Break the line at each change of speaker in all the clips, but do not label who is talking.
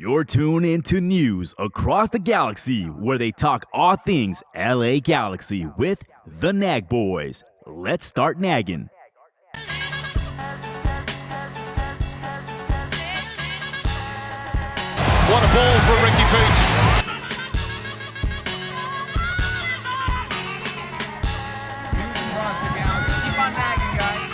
You're tuned into news across the galaxy where they talk all things LA Galaxy with the Nag Boys. Let's start nagging.
What a ball for Ricky Peach.
Across the galaxy. Keep on nagging, guys.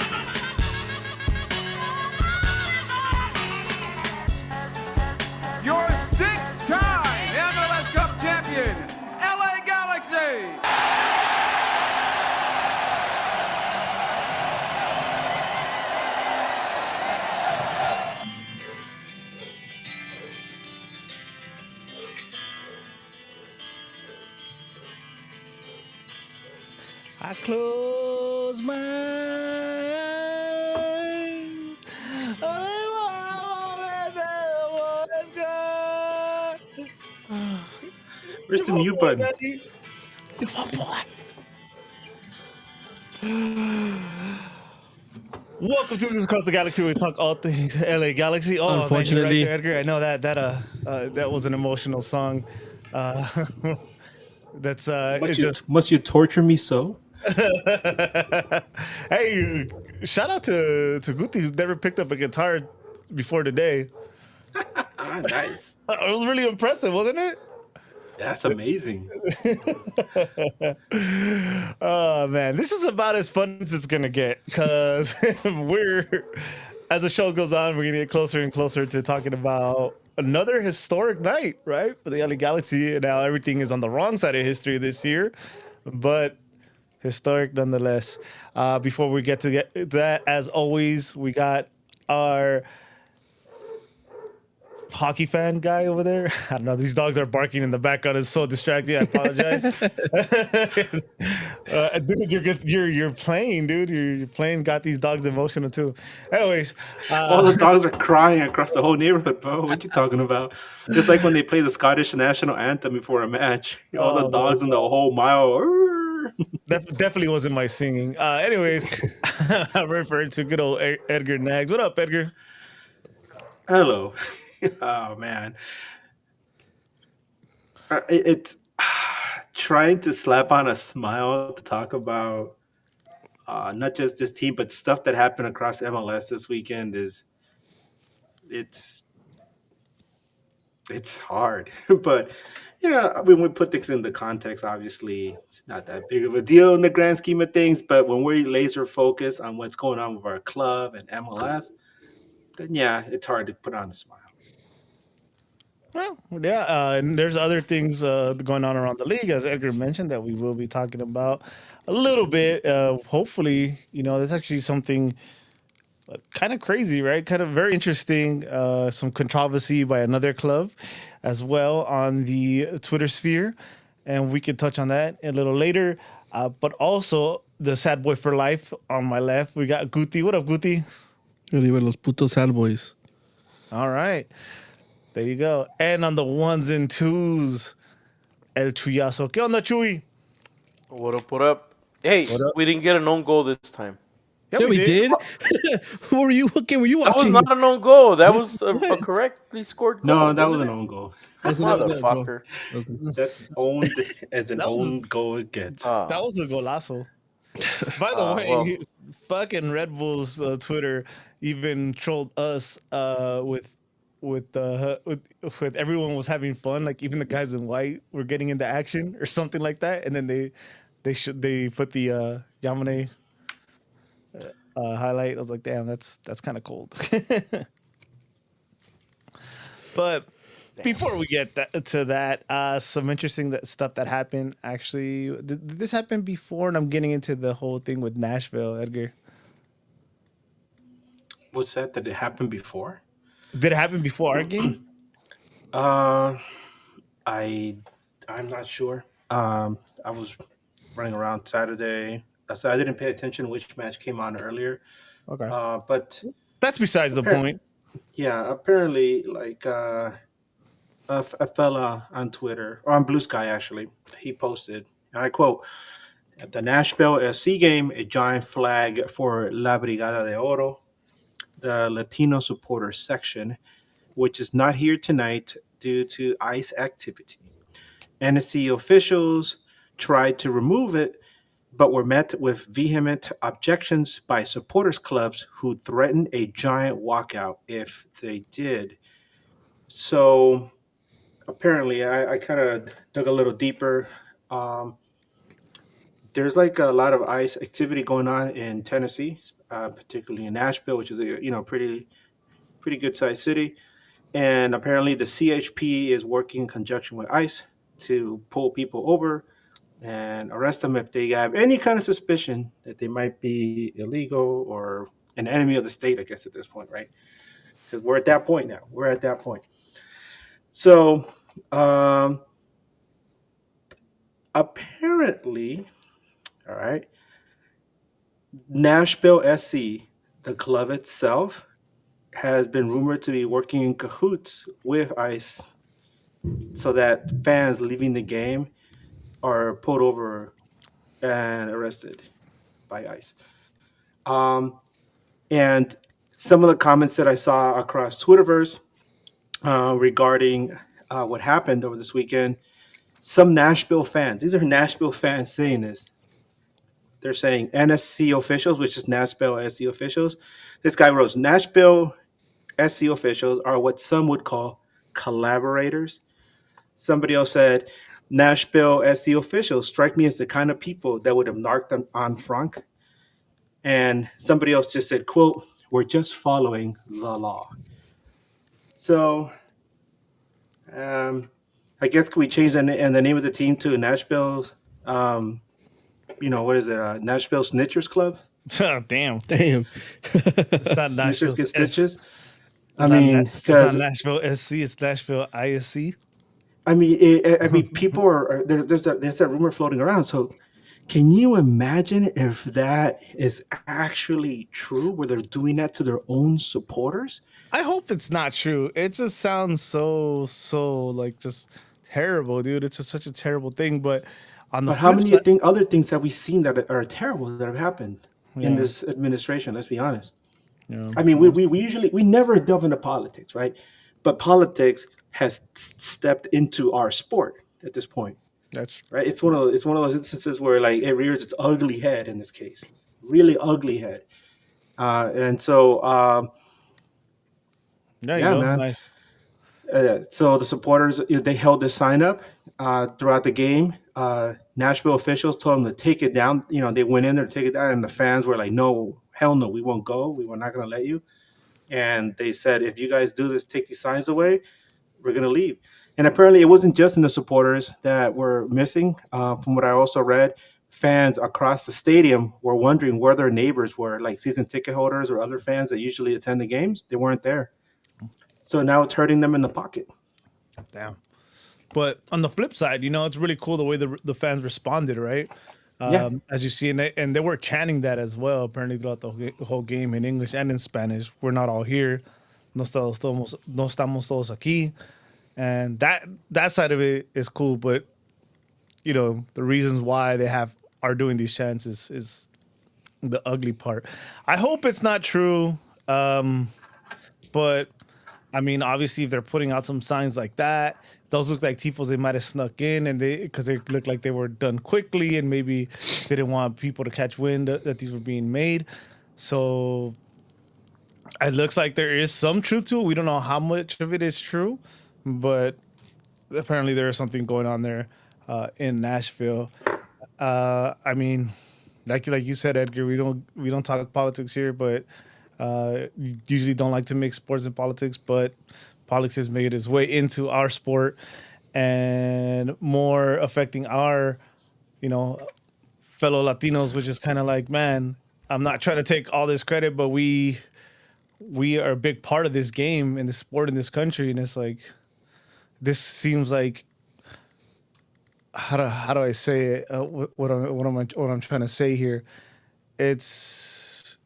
Your six-time MLS Cup champion, LA Galaxy.
I close my eyes.
Where's the mute button?
Welcome to News Across the Galaxy. We talk all things LA Galaxy. Oh,
Unfortunately,
man, you're right there, Edgar. I know that was an emotional song. That's
Must you torture me so?
Hey, shout out to Guti, who's never picked up a guitar before today.
Nice.
It was really impressive, wasn't it?
That's amazing.
Oh man, this is about as fun as it's gonna get because as the show goes on, we're gonna get closer and closer to talking about another historic night, right, for the LA Galaxy. And now everything is on the wrong side of history this year, but historic nonetheless. Before we get to that, as always, we got our hockey fan guy over there. I don't know. These dogs are barking in the background. It's so distracting. I apologize. Dude, you're playing, dude. You're playing. Got these dogs emotional too. Anyways,
All the dogs are crying across the whole neighborhood, bro. What you talking about? It's like when they play the Scottish national anthem before a match. All the dogs in the whole mile.
Definitely wasn't my singing. Anyways, I'm referring to good old Edgar Nags. What up, Edgar?
Hello. Oh man, it's trying to slap on a smile to talk about not just this team, but stuff that happened across MLS this weekend. It's hard, but when we put things into context, obviously it's not that big of a deal in the grand scheme of things. But when we're laser focused on what's going on with our club and MLS, then yeah, it's hard to put on a smile.
Well, yeah, and there's other things going on around the league, as Edgar mentioned, that we will be talking about a little bit. Hopefully, that's actually something kind of crazy, right? Kind of very interesting. Some controversy by another club as well on the Twitter sphere, and we can touch on that a little later. But also the sad boy for life on my left, we got Guti. What up, Guti?
Arriba los putos sad boys.
All right. There you go. And on the ones and twos, El Chuyazo. ¿Qué onda, Chuy?
What up, what up? Hey,
What up?
we didn't get an own goal this time.
Yeah, we did. What were you? What game were you
That was
watching?
not an own goal. That was a correctly scored goal.
No, that was
wasn't
an
it?
own goal.
Motherfucker.
That's owned as an
That was-
own goal it gets.
That was a golazo. By the way,
well.
fucking Redbulls Twitter even trolled us with everyone was having fun, like even the guys in white were getting into action or something like that, and then they put the Yamane highlight. I was like, damn, that's kind of cold. But before we get to that, some interesting stuff that happened. Actually, did this happen before? And I'm getting into the whole thing with Nashville, Edgar.
What's that? Did it happen before?
Did it happen before our game?
I'm not sure. I was running around Saturday, so I didn't pay attention which match came on earlier.
Okay,
But
that's besides the point.
yeah, apparently, like a fella on Twitter or on Blue Sky actually, he posted, and I quote, "At the Nashville SC game, a giant flag for La Brigada de Oro, the Latino supporter section, which is not here tonight due to ice activity. NSC officials tried to remove it, but were met with vehement objections by supporters clubs who threatened a giant walkout if they did. So apparently, I kind of dug a little deeper. Um, there's like a lot of ice activity going on in Tennessee, particularly in Nashville, which is a pretty good sized city. And apparently, the CHP is working in conjunction with ICE to pull people over and arrest them if they have any kind of suspicion that they might be illegal or an enemy of the state. I guess at this point, right? Because we're at that point now. We're at that point. So um, apparently, all right, Nashville SC, the club itself, has been rumored to be working in cahoots with ICE so that fans leaving the game are pulled over and arrested by ICE. Um, and some of the comments that I saw across Twitterverse regarding what happened over this weekend, some Nashville fans, these are Nashville fans saying this. They're saying NSC officials, which is Nashville SC officials. This guy wrote, Nashville SC officials are what some would call collaborators. Somebody else said, Nashville SC officials strike me as the kind of people that would have narked on Frank. And somebody else just said, quote, we're just following the law. So I guess we change the name of the team to Nashville's, what is it? Nashville Snitchers Club?
Damn.
Damn.
It's not
Snitchers
Nashville
get
S.
stitches. I mean,
It's not
because
Nashville SC. It's Nashville ISC.
People there's that rumor floating around. So, can you imagine if that is actually true, where they're doing that to their own supporters?
I hope it's not true. It just sounds so like just terrible, dude. It's just such a terrible thing. But on the
But how
flip
many
side,
other things have we seen that are terrible that have happened in
yeah,
this administration? Let's be honest.
yeah,
I mean,
yeah,
we usually we never delve into politics, right? But politics has stepped into our sport at this point,
that's
right? It's one of those instances where like it rears its ugly head in this case, really ugly head. And so
there you
yeah,
go.
man.
Nice.
So the supporters, they held this sign up throughout the game. Nashville officials told them to take it down. They went in there to take it down, and the fans were like, "No, hell no, we won't go. We were not going to let you." And they said, "If you guys do this, take these signs away, we're going to leave." And apparently, it wasn't just in the supporters that were missing. From what I also read, fans across the stadium were wondering where their neighbors were, like season ticket holders or other fans that usually attend the games. They weren't there. So now it's hurting them in the pocket.
Damn. But on the flip side, it's really cool the way the fans responded, right?
Yeah.
As you see, and they were chanting that as well, apparently throughout the whole game in English and in Spanish. We're not all here. No estamos todos aquí. And that side of it is cool, but the reasons why they are doing these chants is the ugly part. I hope it's not true, but I mean, obviously, if they're putting out some signs like that, those look like tifos they might have snuck in, and because they look like they were done quickly, and maybe they didn't want people to catch wind that these were being made. So it looks like there is some truth to it. We don't know how much of it is true, but apparently there is something going on there in Nashville. I mean, like you said, Edgar, we don't talk politics here, but usually don't like to mix sports and politics. But politics has made its way into our sport and more affecting our, fellow Latinos, which is kind of like, man, I'm not trying to take all this credit, but we are a big part of this game and this sport in this country, and it's like this seems like how do I say it? What I'm trying to say here? It's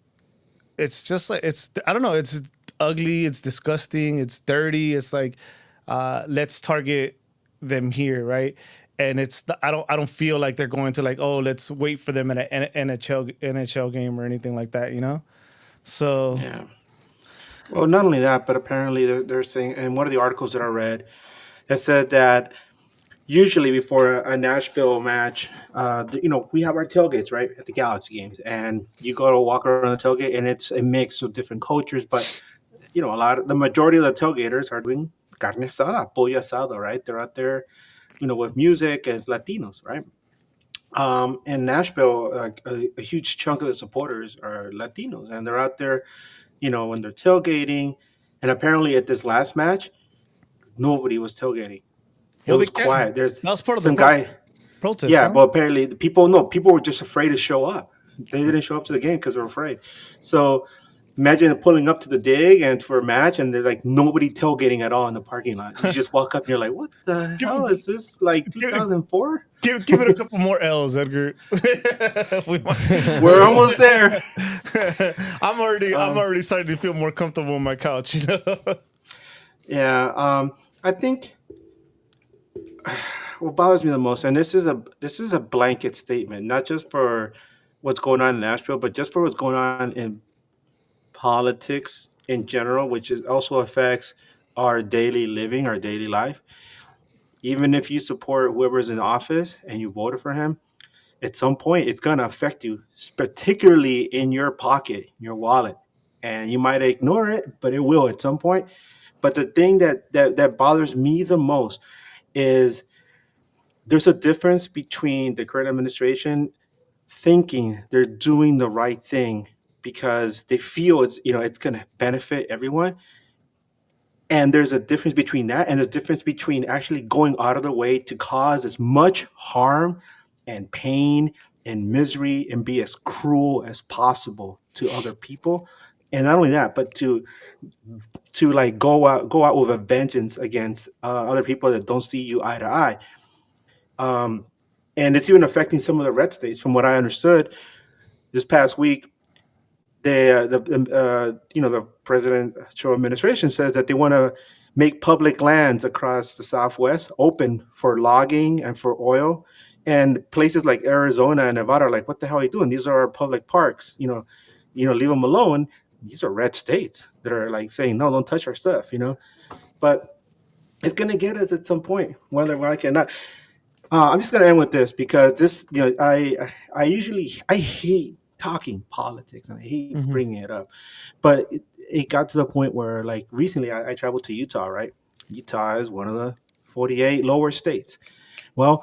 just like I don't know. It's ugly. It's disgusting. It's dirty. It's like let's target them here, right? And I don't feel like they're going to like, oh, let's wait for them at an NHL game or anything like that, So
Yeah. Well, not only that, but apparently they're saying, in one of the articles that I read, it said that usually before a Nashville match, we have our tailgates right at the Galaxy games, and you go to walk around the tailgate, and it's a mix of different cultures. But the majority of the tailgaters are doing carne asada, pollo asado, right? They're out there, with music as Latinos, right? In Nashville, a huge chunk of the supporters are Latinos, and they're out there, when they're tailgating. And apparently, at this last match, nobody was tailgating. It
Well, they
was
can't.
quiet. There's
That was part of the
some guy.
protest,
Yeah,
no?
but apparently the people no people were just afraid to show up. They didn't show up to the game because they're afraid. So imagine pulling up to the dig and for a match, and there's like nobody tailgating at all in the parking lot. You just walk up and you're like, "What the
Give,
hell is this? Like
give,
2004?
give it a couple more L's, Edgar. We
We're almost there."
I'm
Um,
already starting to feel more comfortable on my couch.
yeah, I think what bothers me the most, and this is a blanket statement, not just for what's going on in Nashville, but just for what's going on in politics in general, which is also affects our daily living, our daily life. Even if you support whoever's in office and you voted for him, at some point it's gonna affect you, particularly in your pocket, your wallet. And you might ignore it, but it will at some point. But the thing that bothers me the most is there's a difference between the current administration thinking they're doing the right thing because they feel it's going to benefit everyone, and there's a difference between that and there's a difference between actually going out of the way to cause as much harm and pain and misery and be as cruel as possible to other people. And not only that, but to like go out with a vengeance against other people that don't see you eye to eye. um, and it's even affecting some of the red states from what I understood this past week. The presidential administration says that they want to make public lands across the Southwest open for logging and for oil. And places like Arizona and Nevada are like, what the hell are you doing? These are our public parks. Leave them alone. These are red states that are like saying, no, don't touch our stuff. But it's gonna get us at some point, whether we like it or not. I'm just gonna end with this because this, I hate talking politics and I hate
Mhm.
bringing it up, but it got to the point where like recently I traveled to Utah. Right, Utah is one of the 48 lower states. Well,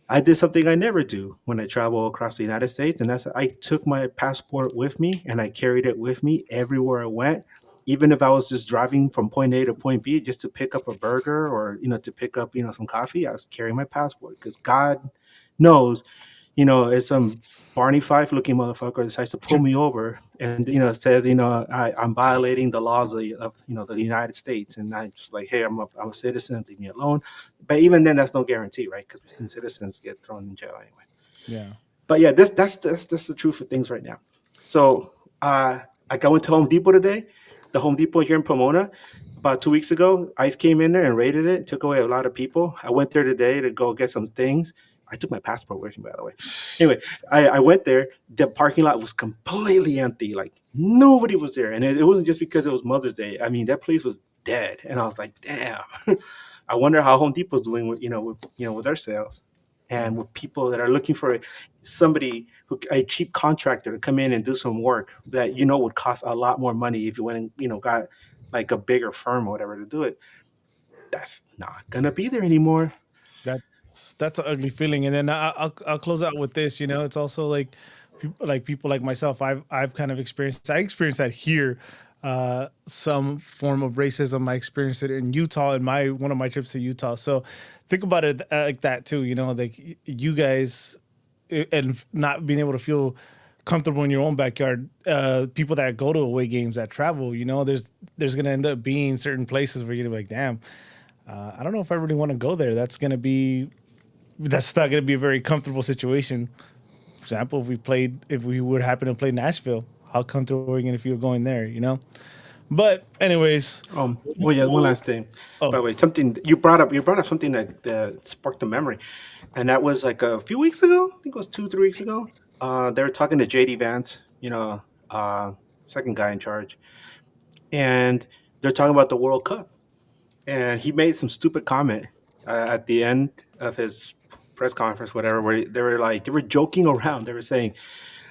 I did something I never do when I travel across the United States, and that's I took my passport with me and I carried it with me everywhere I went. Even if I was just driving from point A to point B just to pick up a burger or to pick up some coffee, I was carrying my passport because God knows it's some Barney Fife looking motherfucker decides to pull me over and says I'm violating the laws of the United States, and I just like, hey, I'm a citizen, leave me alone. But even then, that's no guarantee, right? Because we've seen citizens get thrown in jail anyway.
Yeah.
But yeah, that's the truth of things right now. So I went to Home Depot today. The Home Depot here in Pomona. About 2 weeks ago, ICE came in there and raided it, took away a lot of people. I went there today to go get some things. I took my passport with me, by the way. Anyway, I went there. The parking lot was completely empty. Like nobody was there. And it wasn't just because it was Mother's Day. I mean, that place was dead. And I was like, damn. I wonder how Home Depot's doing with their sales and with people that are looking for a cheap contractor to come in and do some work that would cost a lot more money if you went and got like a bigger firm or whatever to do it. That's not gonna be there anymore.
That's an ugly feeling. And then I'll close out with this. It's also like people like myself. I've kind of experienced. I experienced that here. Some form of racism. I experienced it in Utah in my one of my trips to Utah. So think about it like that too. Like you guys and not being able to feel comfortable in your own backyard. People that go to away games that travel. There's gonna end up being certain places where you're gonna be like, damn. I don't know if I really want to go there. That's not going to be a very comfortable situation. For example, if we would happen to play Nashville, how comfortable are we going to feel going there? But anyways,
Well, yeah. One last thing.
oh,
By the way, something you brought up something that sparked a memory, and that was like a few weeks ago. I think it was 2, 3 weeks ago. They were talking to JD Vance, second guy in charge, and they're talking about the World Cup, and he made some stupid comment at the end of his press conference, whatever, where they were joking around. They were saying,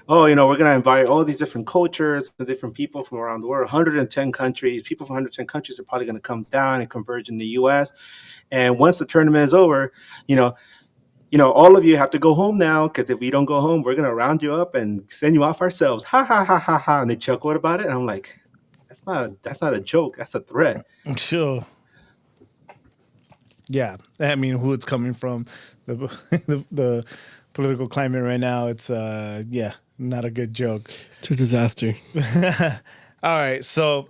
"Oh, we're gonna invite all these different cultures and different people from around the world, 110 countries. People from 110 countries are probably gonna come down and converge in the U.S. And once the tournament is over, you know." All of you have to go home now because if we don't go home, we're gonna round you up and send you off ourselves. Ha ha ha ha ha! And they chuckled about it, and I'm like, that's not a joke. That's a threat.
Sure. Yeah, I mean, who it's coming from, the the political climate right now. It's yeah, not a good joke.
It's a disaster.
All right, so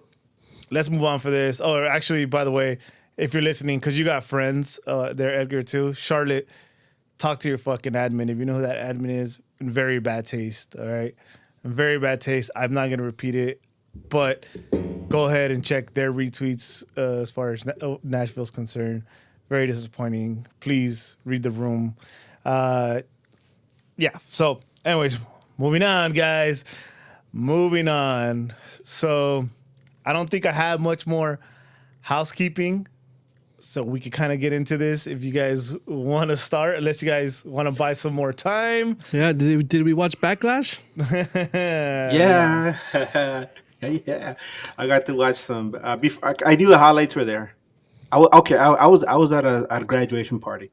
let's move on for this. Oh, actually, by the way, if you're listening, because you got friends there, Edgar too. Charlotte, talk to your fucking admin. If you know who that admin is, in very bad taste. All right, in very bad taste. I'm not gonna repeat it, but go ahead and check their retweets as far as Nashville's concerned. Very disappointing. Please read the room. Yeah. So, anyways, moving on, guys. Moving on. So, I don't think I have much more housekeeping. So we could kind of get into this if you guys want to start, unless you guys want to buy some more time.
Yeah, did we watch Backlash?
Yeah. Yeah. I got to watch some. Before I knew the highlights were there. I was at a graduation party,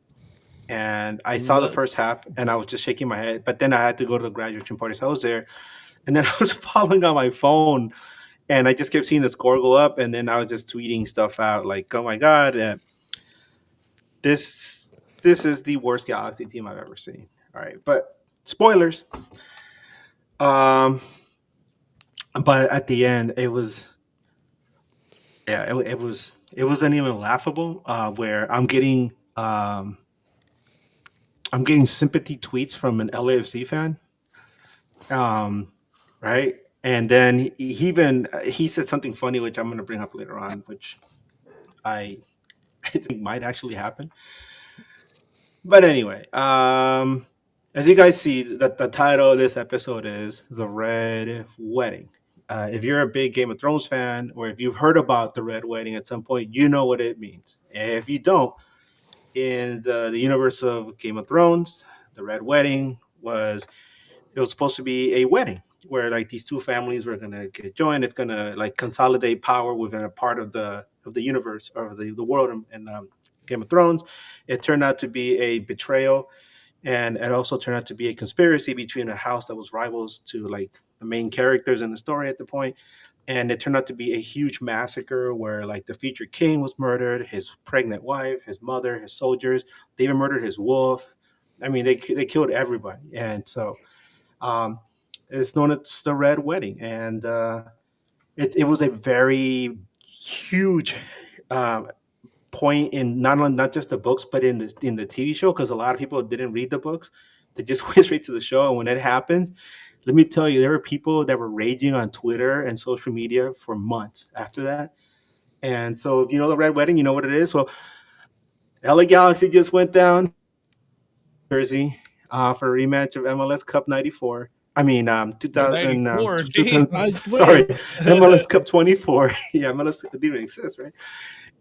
and I saw the
What?
first half, and I was just shaking my head. But then I had to go to the graduation party, so I was there, and then I was following on my phone, and I just kept seeing the score go up, and then I was just tweeting stuff out like, "Oh my god, this this is the worst Galaxy team I've ever seen." All right, but spoilers. Um, but at the end, it was yeah, it wasn't even laughable. Where I'm getting sympathy tweets from an LAFC fan, right? And then he said something funny, which I'm going to bring up later on, which I I think might actually happen. But anyway, as you guys see, the title of this episode is The Red Wedding. If you're a big Game of Thrones fan, or if you've heard about the Red Wedding at some point, you know what it means. If you don't, in the universe of Game of Thrones, the Red Wedding was supposed to be a wedding where like these two families were gonna get joined. It's gonna like consolidate power within a part of the universe or the world in Game of Thrones. It turned out to be a betrayal, and it also turned out to be a conspiracy between a house that was rivals to like the main characters in the story at the point. And it turned out to be a huge massacre where like the future king was murdered, his pregnant wife, his mother, his soldiers. They even murdered his wolf. I mean, they killed everybody, and so um, it's known as the Red Wedding, and it was a very huge uh, point in not just the books, but in the TV show because a lot of people didn't read the books; they just went straight to the show. And when it happened, let me tell you, there were people that were raging on Twitter and social media for months after that. And so, if you know the Red Wedding, you know what it is. Well, LA Galaxy just went down Jersey for a rematch of MLS Cup '94. I mean, 2000,
94,
2000
I
sorry,
wait.
MLS Cup '24. Yeah, MLS didn't even exist, right?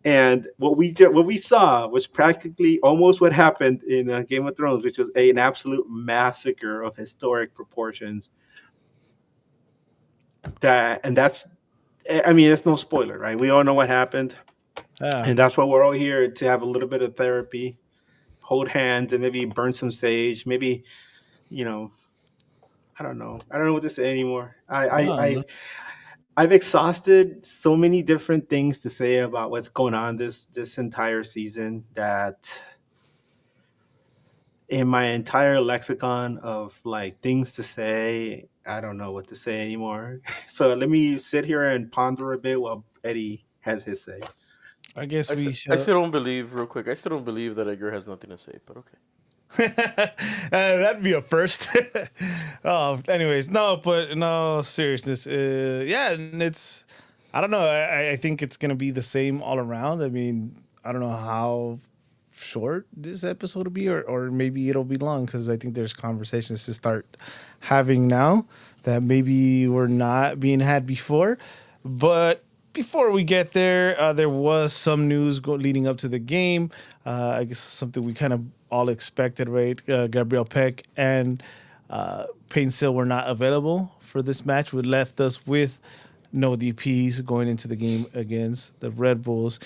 And what we saw was practically almost what happened in Game of Thrones, which was an absolute massacre of historic proportions. That's I mean, it's no spoiler, right? We all know what happened,
Yeah.
and that's why we're all here to have a little bit of therapy, hold hands, and maybe burn some sage. Maybe you know, I don't know. I don't know what to say anymore.
No.
I've exhausted so many different things to say about what's going on this entire season that in my entire lexicon of like things to say, I don't know what to say anymore. So let me sit here and ponder a bit while Eddie has his say.
I guess
I,
we
st- I
should.
still don't believe, real quick. I still don't believe that Edgar has nothing to say. But okay.
That'd be a first. Oh, anyways, no, but no seriousness. Yeah, and it's. I don't know. I think it's gonna be the same all around. I mean, I don't know how short this episode will be, or maybe it'll be long because I think there's conversations to start having now that maybe were not being had before. But before we get there, there was some news leading up to the game. I guess something we kind of all expected, right? Gabriel Peck and Payne Seal were not available for this match, which left us with no DPs going into the game against the Red Bulls.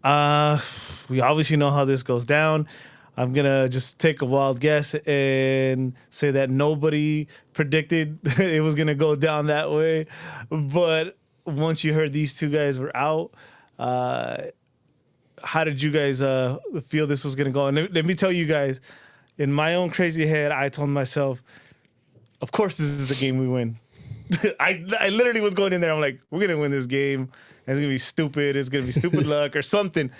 We obviously know how this goes down. I'm gonna just take a wild guess and say that nobody predicted it was gonna go down that way. But once you heard these two guys were out, uh, how did you guys feel this was gonna go? And let me tell you guys, in my own crazy head, I told myself, of course, this is the game we win. I literally was going in there. I'm like, we're gonna win this game. It's gonna be stupid. It's gonna be stupid luck or something.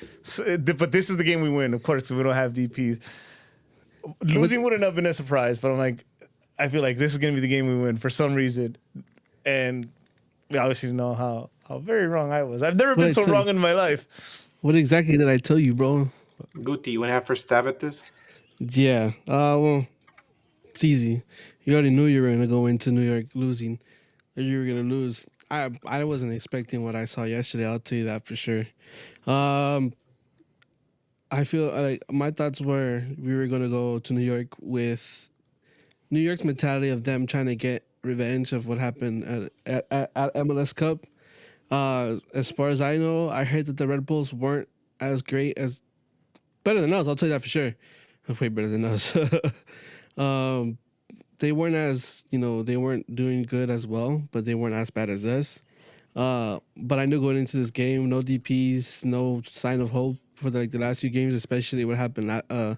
But this is the game we win. Of course, we don't have DPs. Losing wouldn't have been a surprise. But I'm like, I feel like this is gonna be the game we win for some reason. And we obviously know how very wrong I was. I've never been so wrong in my life.
What exactly did I tell you, bro?
Guti, you want to have first stab at this?
Yeah. Well, it's easy. You already knew you were gonna go into New York losing. Or you were gonna lose. I wasn't expecting what I saw yesterday. I'll tell you that for sure. Um, I feel like my thoughts were we were gonna go to New York with New York's mentality of them trying to get revenge of what happened at MLS Cup. As far as I know, I heard that the Red Bulls weren't as great as better than us. I'll tell you that for sure. Way better than us. um, they weren't as they weren't doing good as well, but they weren't as bad as us. But I knew going into this game, no DPS, no sign of hope for the last few games, especially what happened the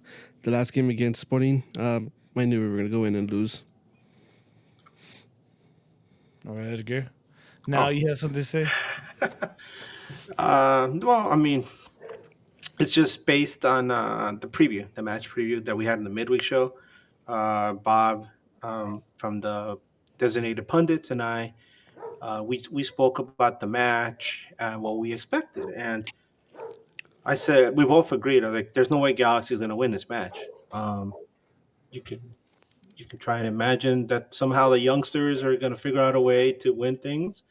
last game against Sporting. I knew we were gonna go in and lose.
All right, Edgar. Now you have something to say?
Well, I mean, it's just based on the preview, the match preview that we had in the midweek show. Bob from the Designated Pundits and I, we spoke about the match and what we expected. And I said we both agreed. Like, there's no way Galaxy is going to win this match. You can you can try and imagine that somehow the youngsters are going to figure out a way to win things,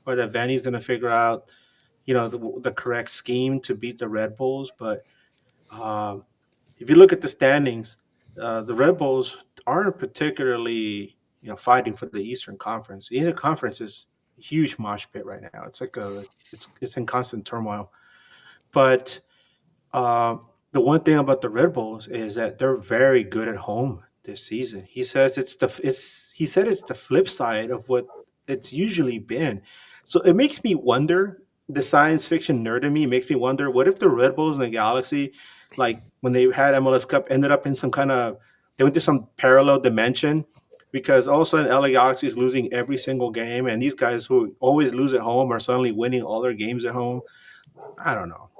or that Vanny's going to figure out the correct scheme to beat the Red Bulls. But um, if you look at the standings, the Red Bulls aren't particularly fighting for the Eastern Conference. The Eastern Conference is a huge mosh pit right now. It's like it's in constant turmoil. But uh, the one thing about the Red Bulls is that they're very good at home this season. He says he said it's the flip side of what it's usually been. So it makes me wonder. The science fiction nerd in me makes me wonder: what if the Red Bulls and the Galaxy, like when they had MLS Cup, ended up in some kind of they went to some parallel dimension? Because all of a sudden LA Galaxy is losing every single game, and these guys who always lose at home are suddenly winning all their games at home. I don't know.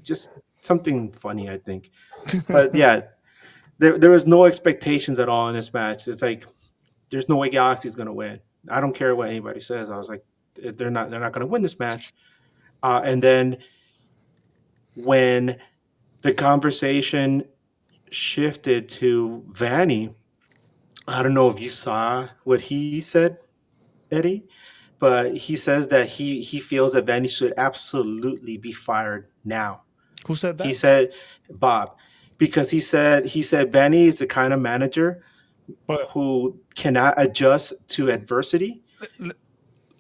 Just something funny, I think. But yeah, there was no expectations at all in this match. It's like there's no way Galaxy's gonna win. I don't care what anybody says. I was like, they're not gonna win this match. And then when the conversation shifted to Vanny, I don't know if you saw what he said, Eddie, but he says that he feels that Vanny should absolutely be fired now.
Who said
He
that?
said Bob, because he said Vanny is the kind of manager
But
who cannot adjust to adversity.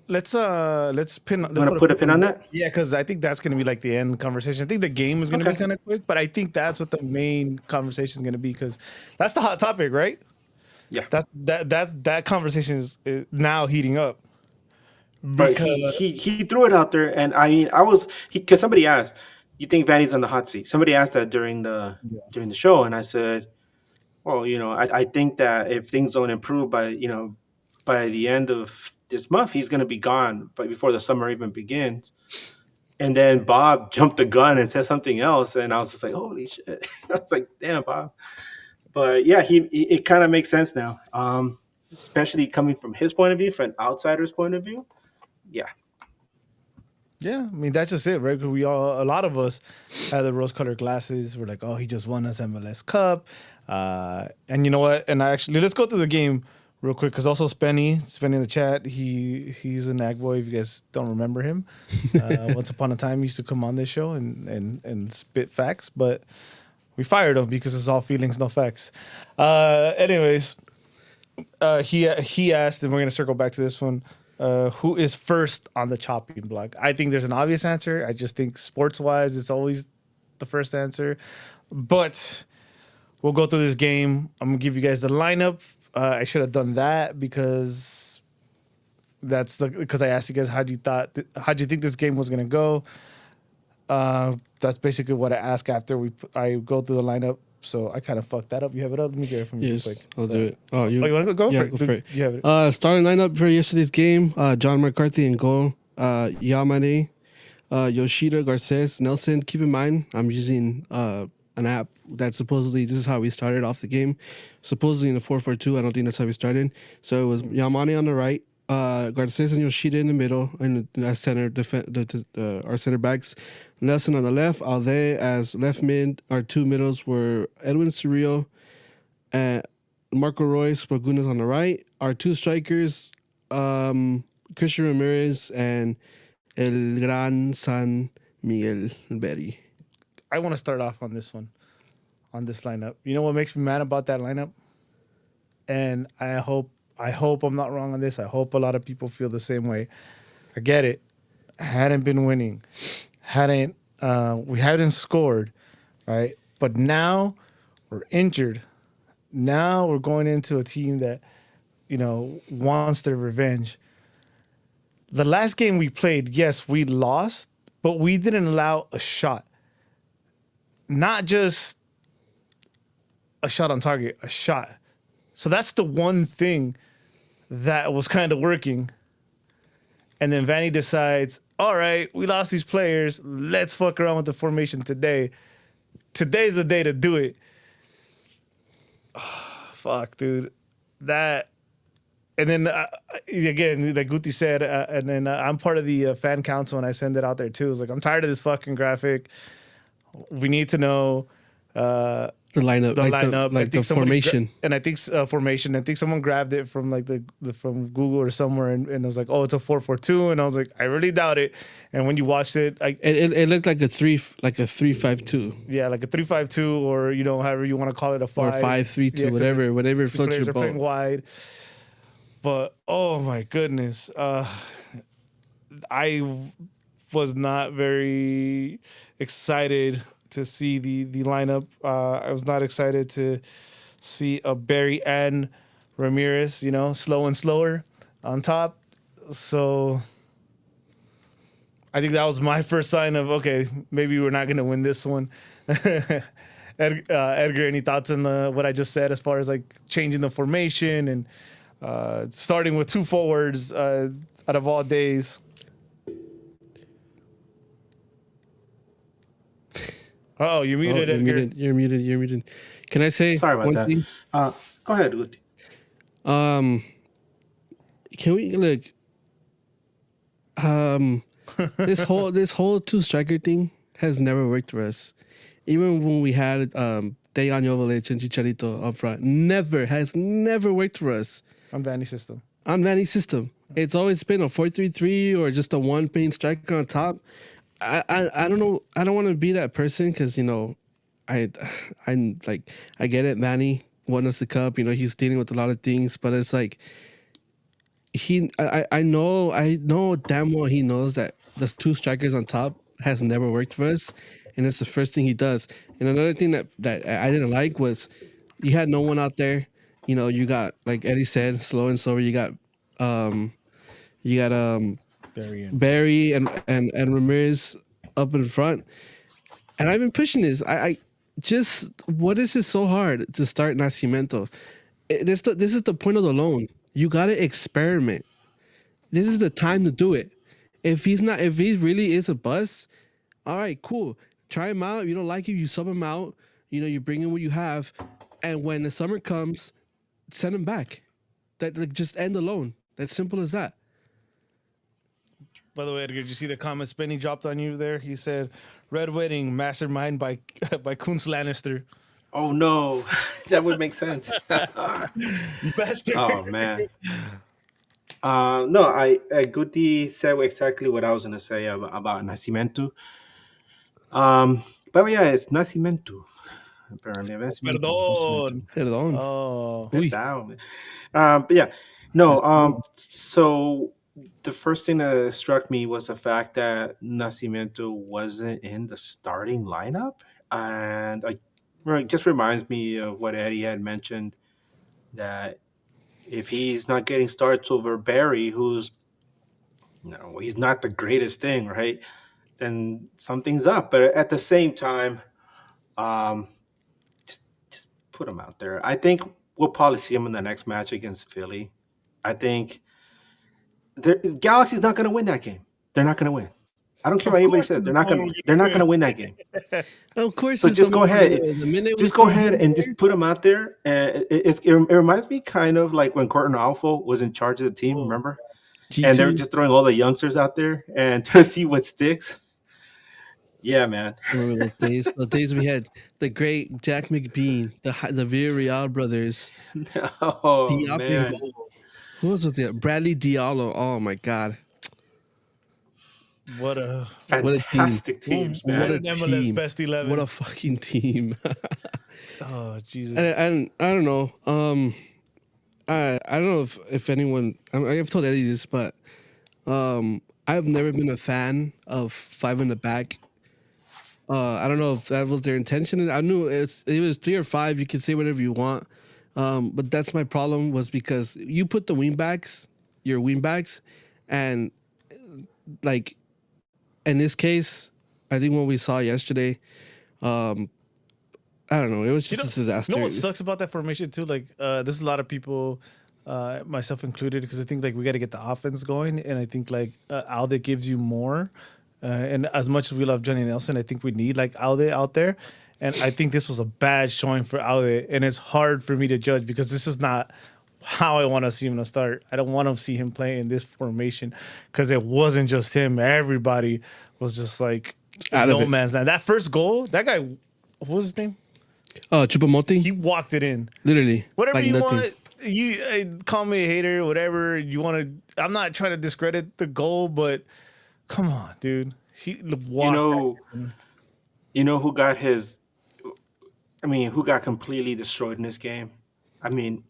let's pin.
You
Let's
want to put a pin on that?
Yeah, because I think that's going to be like the end conversation. I think the game is going to be
Okay.
kind of quick, but I think that's what the main conversation is going to be because that's the hot topic, right?
Yeah.
That conversation is now heating up
But he
because
he he threw it out there, and I mean, I was because somebody asked, "You think Vanny's on the hot seat?" Somebody asked that during the show, and I said, "Well, I think that if things don't improve by the end of this month, he's going to be gone, but before the summer even begins." And then Bob jumped the gun and said something else, and I was just like, "Holy shit!" I was like, "Damn, Bob." But yeah, it kind of makes sense now, especially coming from his point of view, from an outsider's point of view. Yeah.
yeah, I mean that's just it, right? Because a lot of us had the rose-colored glasses. We're like, oh, he just won us MLS Cup, and you know what? And I actually let's go through the game real quick, because also Spenny in the chat, he's a nag boy. If you guys don't remember him, once upon a time he used to come on this show and spit facts, but we fired him because it's all feelings, no facts. Anyways, he asked, and we're gonna circle back to this one. Who is first on the chopping block? I think there's an obvious answer. I just think sports wise, it's always the first answer. But we'll go through this game. I'm gonna give you guys the lineup. I should have done that because because I asked you guys how do you think this game was gonna go. That's basically what I ask after I go through the lineup. So I kind of fucked that up. You have it up. Let me get it from you.
Yes,
Quick.
I'll
So-
do it. Oh, you
want to go?
yeah,
for it?
go for it.
You have it.
Starting lineup for yesterday's game: John McCarthy in goal, Yamane, Yoshida, Garces, Nelson. Keep in mind, I'm using an app that supposedly this is how we started off the game. Supposedly in a 4-4-2. I don't think that's how we started. So it was Yamane on the right, Garces and Yoshida in the middle, and the center our center backs. Nelson on the left, Alde as left mid. Our two middles were Edwin Surreal and Marco Royce, Bagunas on the right. Our two strikers, Christian Ramirez and El Gran San Miguel Berry.
I want to start off on this one, on this lineup. You know what makes me mad about that lineup? And I hope I'm not wrong on this. I hope a lot of people feel the same way. I get it. Hadn't been winning. We hadn't scored, right? But now we're injured. Now we're going into a team that, wants their revenge. The last game we played, yes, we lost, but we didn't allow a shot. Not just a shot on target, a shot. So that's the one thing that was kind of working. And then Vanny decides, all right, we lost these players. Let's fuck around with the formation today. Today's the day to do it. Oh, fuck, dude. That. And then, again, like Guti said, and then I'm part of the fan council, and I send it out there too. It's like, I'm tired of this fucking graphic. We need to know
The lineup, the formation.
And I think formation. I think someone grabbed it from like from Google or somewhere, and it was like, oh, it's a 4-4-2, and I was like, I really doubt it. And when you watched it,
it looked like a 3-5-2.
Yeah, like a 3-5-2, or however you want to call it, a 5
or 5-3-2,
yeah,
whatever
the
floats
players
your
are playing
boat.
wide. But oh my goodness, I was not very excited to see the lineup. I was not excited to see a Barry and Ramirez, slow and slower on top. So I think that was my first sign of, okay, maybe we're not going to win this one. Edgar, any thoughts on what I just said as far as like changing the formation and starting with two forwards out of all days? Oh, you're muted, Edgar.
You're muted. Can I say
Sorry about
one
that.
thing?
Go ahead, Guti.
Can we look? This whole two striker thing has never worked for us. Even when we had Dejan Joveljic and Chicharito up front, has never worked for us.
On Vanny's system.
It's always been a 4-3-3 or just a one main striker on top. I don't know. I don't want to be that person because I get it. Manny won us the cup. He's dealing with a lot of things, but it's like I know damn well he knows that the two strikers on top has never worked for us, and it's the first thing he does. And another thing that I didn't like was you had no one out there. You got, like Eddie said, slow and slower. You got Barry and Ramirez up in front. And I've been pushing this. I just, what is it so hard to start Nascimento? This is the point of the loan. You gotta experiment. This is the time to do it. If he really is a bust, all right, cool. Try him out. You don't like him, you sub him out. You bring in what you have, and when the summer comes, send him back. Just end the loan. That's simple as that.
By the way, Edgar, did you see the comment Spenny dropped on you there? He said, "Red Wedding, mastermind by by Kunz Lannister."
Oh no, that would make sense.
Bastard.
Oh man. No, I Guti said exactly what I was gonna say about Nacimiento. Um, but yeah, it's Nacimiento. Apparently, Nacimiento.
Perdón.
Nacimiento.
Perdón.
Oh,
Uy.
Perdão. But yeah, no. So the first thing that struck me was the fact that Nacimiento wasn't in the starting lineup, and I right, just reminds me of what Eddie had mentioned that if he's not getting starts over Barry, who's no, he's not the greatest thing, right? Then something's up. But at the same time, um, just put him out there. I think we'll probably see him in the next match against Philly. I think Galaxy's not going to win that game. They're not going to win. I don't care
of
what anybody
course
says.
it's the one
They're
we're
not going
gonna
to win that game.
win.
Of course,
So
it's the
just go
moment
ahead,
where the minute we
just go
throw
ahead
him
and
there.
just put him out there. And it reminds me kind of like when Corton Alfo was in charge of the team.
Oh,
Remember? And they're
G2.
just throwing all the youngsters out there and to see what sticks. Yeah, man.
Remember those days? Those days we had the great Jack McBean, the Villarreal brothers,
Oh
Diop in
man,
goal. Who else was there? Bradley Diallo. Oh my God.
what a
What a team.
fantastic teams,
What
what
man.
a
an MLS
team.
best
What
11.
a fucking team.
Oh Jesus.
And I don't know. I don't know if anyone. I've told Eddie this, but I've never been a fan of five in the back. I don't know if that was their intention. I knew it was three or five. You can say whatever you want, but that's my problem. Was because you put the wing backs, your wing backs, and like in this case, I think what we saw yesterday, um, I don't know. It was
You
just
know,
a disaster.
you know what sucks about that formation too? Like, there's a lot of people, myself included, because I think like we got to get the offense going, and I think like Alde gives you more. And as much as we love Johnny Nelson, I think we need like Alde out there. And I think this was a bad showing for Alde, and it's hard for me to judge because this is not how I want to see him to start. I don't want to see him play in this formation because it wasn't just him. Everybody was just like
Out of
no
it.
man's land. That first goal, that guy, what was his name?
Chupamote,
He walked it in.
literally,
Whatever
like
you
nothing.
want, you call me a hater, whatever you want to. I'm not trying to discredit the goal, but come on, dude. He
You
walked.
know, you know who got his. I mean, who got completely destroyed in this game? I mean,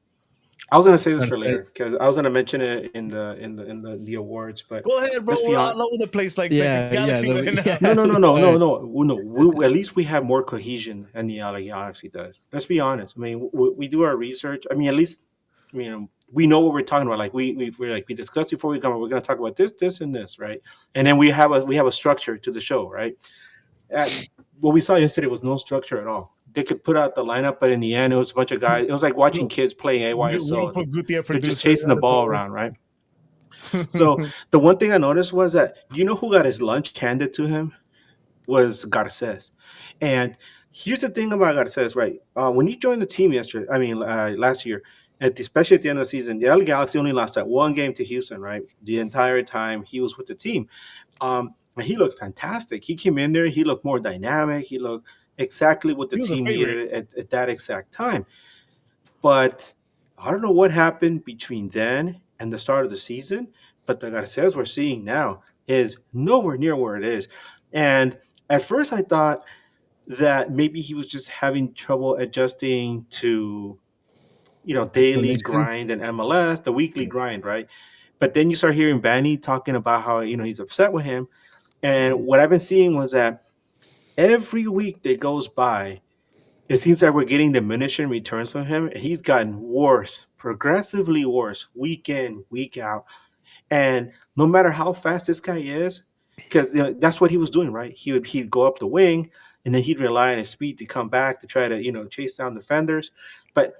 I was gonna say this for later because I was gonna mention it in the awards, but
Go ahead, bro.
let's be
We're
honest.
all over the place like
Yeah, yeah,
Galaxy right now.
No, no, no, no,
All
no,
right.
no, no. At least we have more cohesion than the LA Galaxy does. Let's be honest. I mean, we do our research. I mean, at least we know what we're talking about. Like we're like we discussed before we come. We're going to talk about this, this, and this, right? And then we have a structure to the show, right? What we saw yesterday was no structure at all. They could put out the lineup, but in the end, it was a bunch of guys. It was like watching kids playing
We don't
AYSO.
put Guti a
They're just
producer.
chasing the ball around, right? So the one thing I noticed was that you know who got his lunch handed to him was Garces. And here's the thing about Garces, right? When you joined the team yesterday, I mean last year, especially at the end of the season, the LA Galaxy only lost that one game to Houston, right? The entire time he was with the team. And he looked fantastic. He came in there, he looked more dynamic, he looked exactly what the
He was a
team
favorite.
needed at that exact time. But I don't know what happened between then and the start of the season, but the Garces we're seeing now is nowhere near where it is. And at first I thought that maybe he was just having trouble adjusting to, daily
Formation.
grind and MLS, the weekly grind, right? But then you start hearing Banny talking about how, he's upset with him. And what I've been seeing was that every week that goes by, it seems that we're getting diminishing returns from him. And he's gotten worse, progressively worse, week in, week out. And no matter how fast this guy is, because that's what he was doing, right? He'd go up the wing, and then he'd rely on his speed to come back to try to chase down defenders. But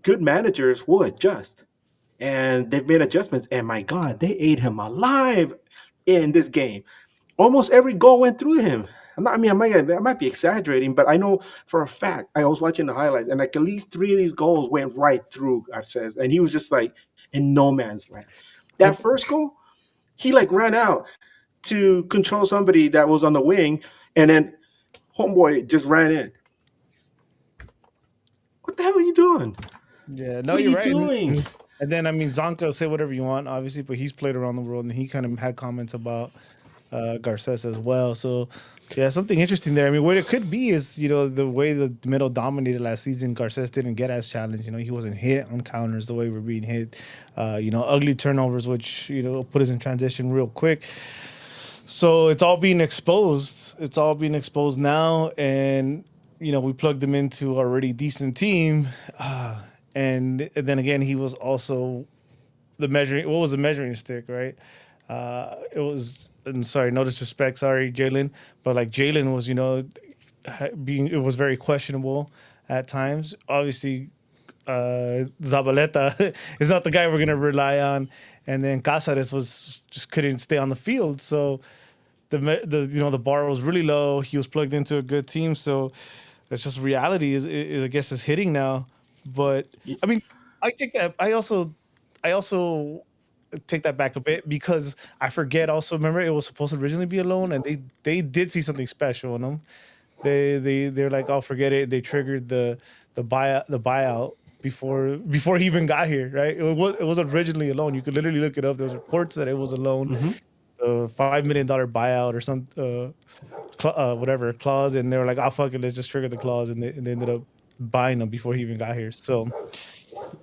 good managers will adjust, and they've made adjustments. And my God, they ate him alive in this game. Almost every goal went through him. I might be exaggerating, but I know for a fact I was watching the highlights, and like at least three of these goals went right through Garces, and he was just like in no man's land. That first goal, he like ran out to control somebody that was on the wing, and then homeboy just ran in. the hell are you doing?
Yeah, no,
What are
you're
you
right.
doing?
And then I mean, Zonko, say whatever you want, obviously, but he's played around the world and he kind of had comments about Garces as well. So yeah, something interesting there. I mean, what it could be is the way the middle dominated last season. Garces didn't get as challenged. He wasn't hit on counters the way we're being hit. Ugly turnovers, which put us in transition real quick. So it's all being exposed. It's all being exposed now, and we plugged him into a already decent team. And then again, he was also the measuring. What was the measuring stick, right? It was. And sorry, no disrespect. Sorry, Jalen, but like Jalen was, being it was very questionable at times. Obviously, Zabaleta is not the guy we're gonna rely on, and then Casares was just couldn't stay on the field. So the bar was really low. He was plugged into a good team, so that's just reality. I guess is hitting now, but
Y-
I mean, I take that. I also take that back a bit because I forget. Also, remember it was supposed to originally be a loan, and they did see something special in him. They're like, oh, forget it. They triggered the buyout before he even got here, right? It was originally a loan. You could literally look it up. There was reports that it was a loan,
mhm.
a $5 million buyout or some whatever clause, and they were like, "Oh fuck it, let's just trigger the clause," and they ended up buying him before he even got here. So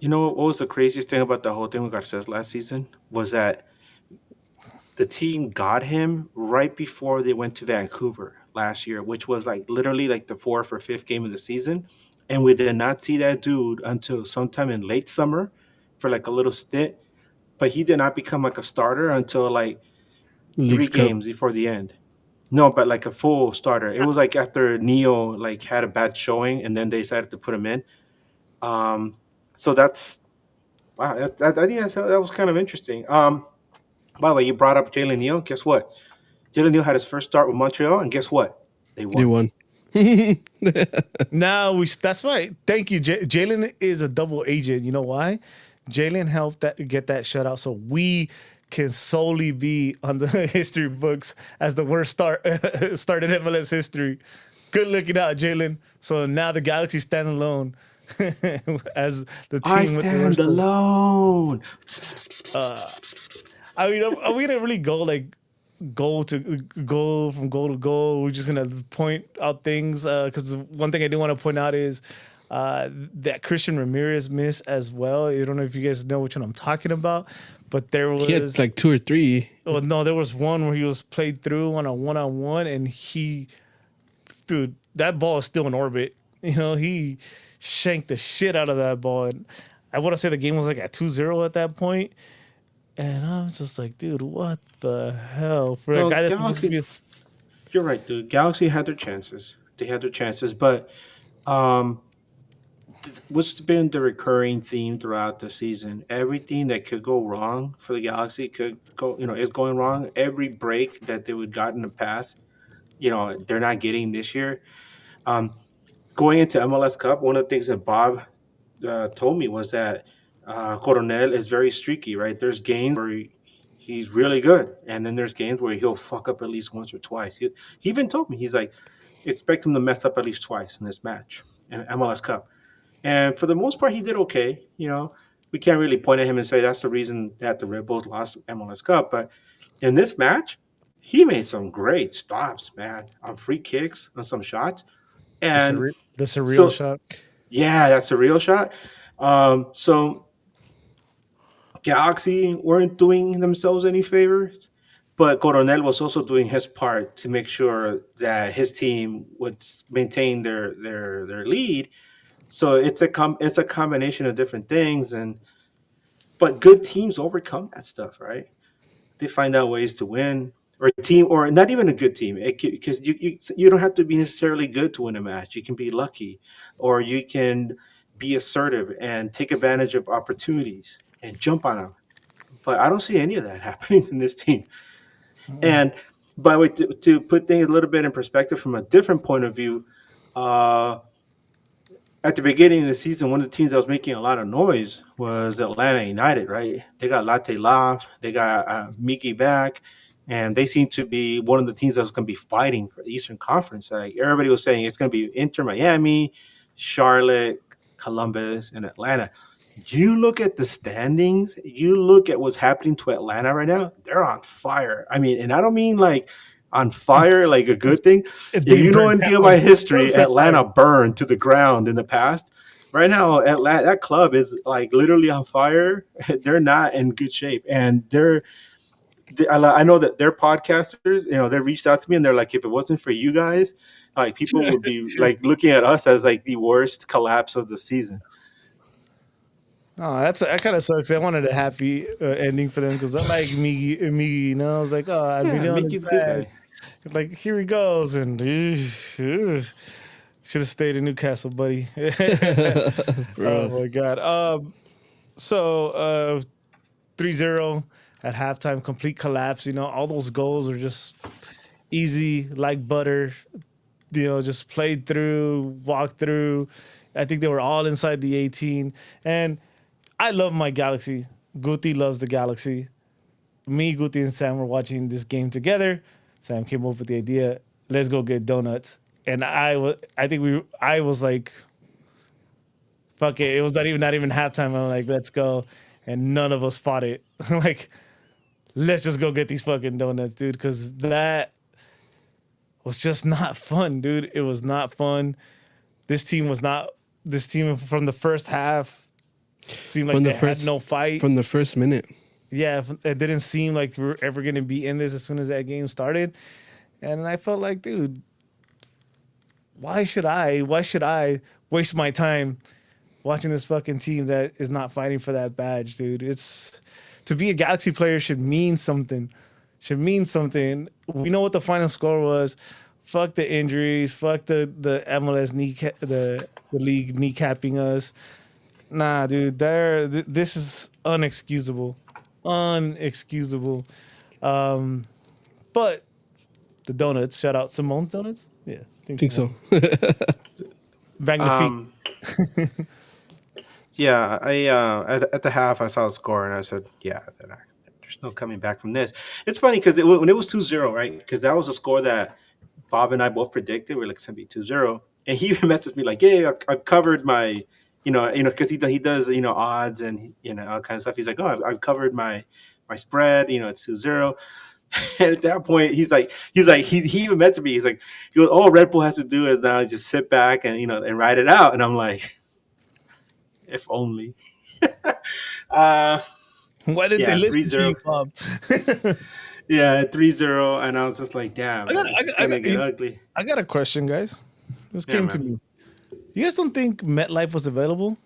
You know what was the craziest thing about the whole thing with Garces last season was that the team got him right before they went to Vancouver last year, which was like literally like the fourth or fifth game of the season. And we did not see that dude until sometime in late summer for like a little stint. But he did not become like a starter until like three
Leagues Cup.
games before the end. No, but like a full starter. It was like after Neo like had a bad showing and then they decided to put him in. Um, so that's wow. I think that was kind of interesting. By the way, you brought up Jalen Neal. Guess what? Jalen Neal had his first start with Montreal, and guess what? They
You
won.
won.
now that's right. Thank you. Jalen is a double agent. You know why? Jalen helped get that shutout, so we can solely be on the history books as the worst start in MLS history. Good looking out, Jalen. So now the Galaxy stand alone as the
I
team with the
stand
worst.
alone.
Uh, I mean, are we gonna really go like goal to goal from goal to goal? We're just gonna point out things because one thing I do want to point out is that Christian Ramirez miss as well. I don't know if you guys know which one I'm talking about, but there
He had
was
like two or three.
oh no, there was one where he was played through on a one-on-one, and dude, that ball is still in orbit. He shanked the shit out of that ball, and I want to say the game was like at 2-0 at that point. And I was just like, dude, what the hell? For a
Well,
guy that's supposed to
Galaxy,
be
you're right, dude. Galaxy had their chances. They had their chances, but um, what's been the recurring theme throughout the season? Everything that could go wrong for the Galaxy could go, is going wrong. Every break that they would got in the past, they're not getting this year. Um, Going into MLS Cup, one of the things that Bob told me was that Coronel is very streaky, right? There's games where he's really good, and then there's games where he'll fuck up at least once or twice. He even told me, he's like, expect him to mess up at least twice in this match in MLS Cup. And for the most part, he did okay. We can't really point at him and say that's the reason that the Redbulls lost MLS Cup. But in this match, he made some great stops, man, on free kicks, on some shots.
the
And
surreal
so
shot.
yeah, that's a real shot. So Galaxy weren't doing themselves any favors, but Coronel was also doing his part to make sure that his team would maintain their lead. So it's a combination of different things, and but good teams overcome that stuff, right? They find out ways to win, or a team, or not even a good team, because you don't have to be necessarily good to win a match. You can be lucky, or you can be assertive and take advantage of opportunities and jump on them. But I don't see any of that happening in this team. And by the way, to put things a little bit in perspective from a different point of view, uh, at the beginning of the season, one of the teams that was making a lot of noise was Atlanta United, right? They got Latte Love, they got Miki back, and they seem to be one of the teams that was going to be fighting for the Eastern Conference. Like everybody was saying, it's going to be Inter Miami, Charlotte, Columbus, and Atlanta. You look at the standings, you look at what's happening to Atlanta right now, they're on fire. I mean, and I don't mean like on fire, like a
It's,
good thing.
it's
If
being
you know
burnt
anything
down.
about
Don't
history,
say fire.
Atlanta burned to the ground in the past. Right now, Atlanta, that club is like literally on fire. They're not in good shape, and I know that they're podcasters. You know, they reached out to me and they're like, if it wasn't for you guys, like people would be like looking at us as like the worst collapse of the season.
Oh, that kind of sucks. I wanted a happy ending for them because I like me. You know, I was like, oh, I'd be
Yeah,
doing this
Mickey's a good
bad.
guy.
Like here he goes, and should have stayed in Newcastle, buddy. Oh
Bro.
my god. So 3-0 at halftime, complete collapse. You know, all those goals are just easy like butter. You know, just played through, walked through. I think they were all inside the 18. And I love my Galaxy. Guti loves the Galaxy. Me, Guti, and Sam were watching this game together. Sam came up with the idea, let's go get donuts. And I was like, fuck it. It was not even halftime. I'm like, let's go. And none of us fought it. Like, let's just go get these fucking donuts, dude. Cause that was just not fun, dude. It was not fun. This team was not this team from the first half seemed like
From the
they had
first
no fight.
from the first minute.
Yeah, it didn't seem like we were ever gonna be in this as soon as that game started. And I felt like, dude, why should I waste my time watching this fucking team that is not fighting for that badge, dude? It's to be a Galaxy player should mean something. Should mean something. We know what the final score was. Fuck the injuries. Fuck the MLS the league kneecapping us. Nah, dude. This is unexcusable. Unexcusable. But the donuts. Shout out Simone's Donuts. Yeah,
I think so.
Magnifique.
Yeah, I at the half I saw the score and I said, yeah, there's no coming back from this. It's funny because when it was 2-0, right? Because that was a score that Bob and I both predicted. We're like, it's gonna be 2-0, and he even messaged me like, "Yeah, I've covered my, because he does odds and all kind of stuff. He's like, oh, I've covered my spread. It's 2-0." And at that point, he even messaged me. He's like, all Red Bull has to do is now just sit back and and ride it out. And I'm like, if only. uh,
Why did they
yeah, three
listen to you,
zero.
Bob?
Yeah, 3-0, and I was just like, damn,
I got,
man,
I
this is
got, I
gonna
got,
get ugly.
I got a question, guys. This
Yeah,
came to
man.
me. You guys don't think MetLife was available?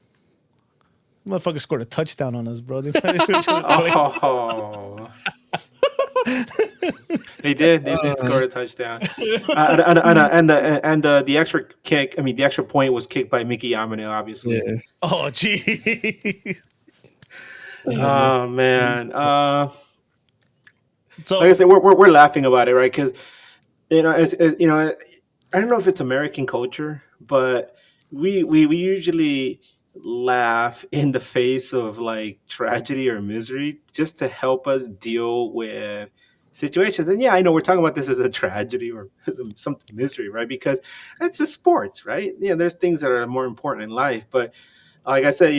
Motherfucker scored a touchdown on us, bro. They might as well just play.
Oh, they did. They did score a touchdown, and the extra kick. I mean, the extra point was kicked by Mickey Yamane, obviously.
Yeah.
Oh, gee.
Oh man.
So
Like I said, we're laughing about it, right? Because as I don't know if it's American culture, but we usually laugh in the face of like tragedy or misery just to help us deal with situations. And yeah, I know we're talking about this as a tragedy or as something misery, right? Because it's a sports, right? Yeah, there's things that are more important in life, but like I said,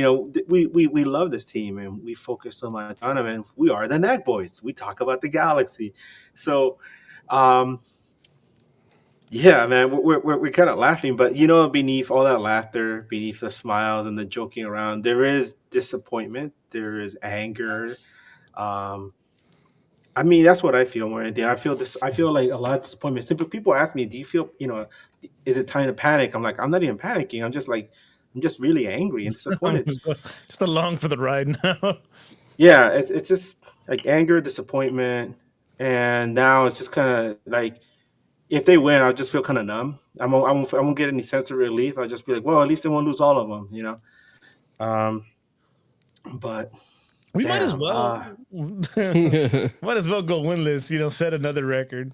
we love this team and we focus so much on them, and we are the Net Boys. We talk about the Galaxy, so um, yeah, man, we're kind of laughing, but beneath all that laughter, beneath the smiles and the joking around, there is disappointment, there is anger. Um, I mean, that's what I feel more than anything. I feel this. I feel like a lot of disappointment. Simple people ask me, "Do you feel, is it time to panic?" I'm like, I'm not even panicking. I'm just really angry and
I'm
disappointed.
just along for the ride now.
Yeah, it's just like anger, disappointment, and now it's just kind of like if they win, I'll just feel kind of numb. I won't get any sense of relief. I'll just be like, well, at least they won't lose all of them. Um, but
We might as
damn,
well. Might as well go winless. Set another record.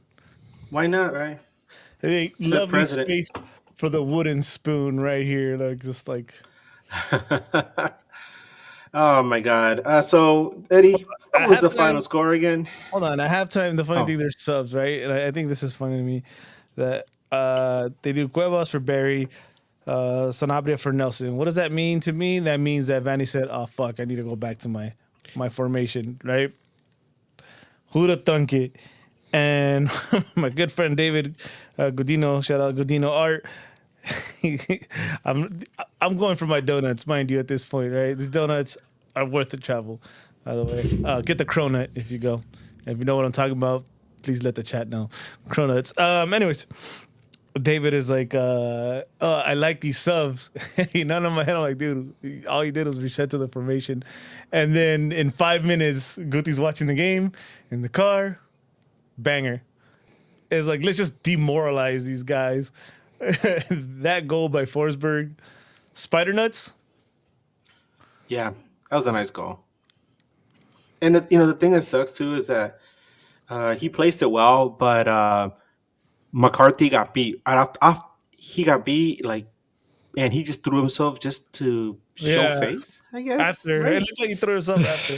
why not, right?
Hey,
Set
lovely
president.
space for the wooden spoon right here. Like just like
Oh my God. So Eddie, what
at
was the final
halftime.
score again?
Hold on, at halftime. The funny
Oh,
thing, there's subs, right? And I think this is funny to me that they do Cuevas for Barry, Sanabria for Nelson. What does that mean to me? That means that Vanny said, "Oh fuck, I need to go back to my formation." Right? Who'da thunk it? And my good friend David Godino, shout out Godino Art. I'm I'm going for my donuts, mind you, at this point, right? These donuts are worth the travel. By the way, get the cronut if you go. And if you know what I'm talking about, please let the chat know. Cronuts. Anyways, David is like, I like these subs. None of my head. I'm like, dude, all he did was reset to the formation. And then in 5 minutes, Guti's watching the game in the car. Banger. It's like, let's just demoralize these guys. That goal by Forsberg. Spider Nuts.
Yeah, that was a nice goal. And the thing that sucks too is that he placed it well, but McCarthy got beat. He got beat like, and he just threw himself just to show
Yeah.
face, I guess,
After. It
right?
looked like he threw himself after.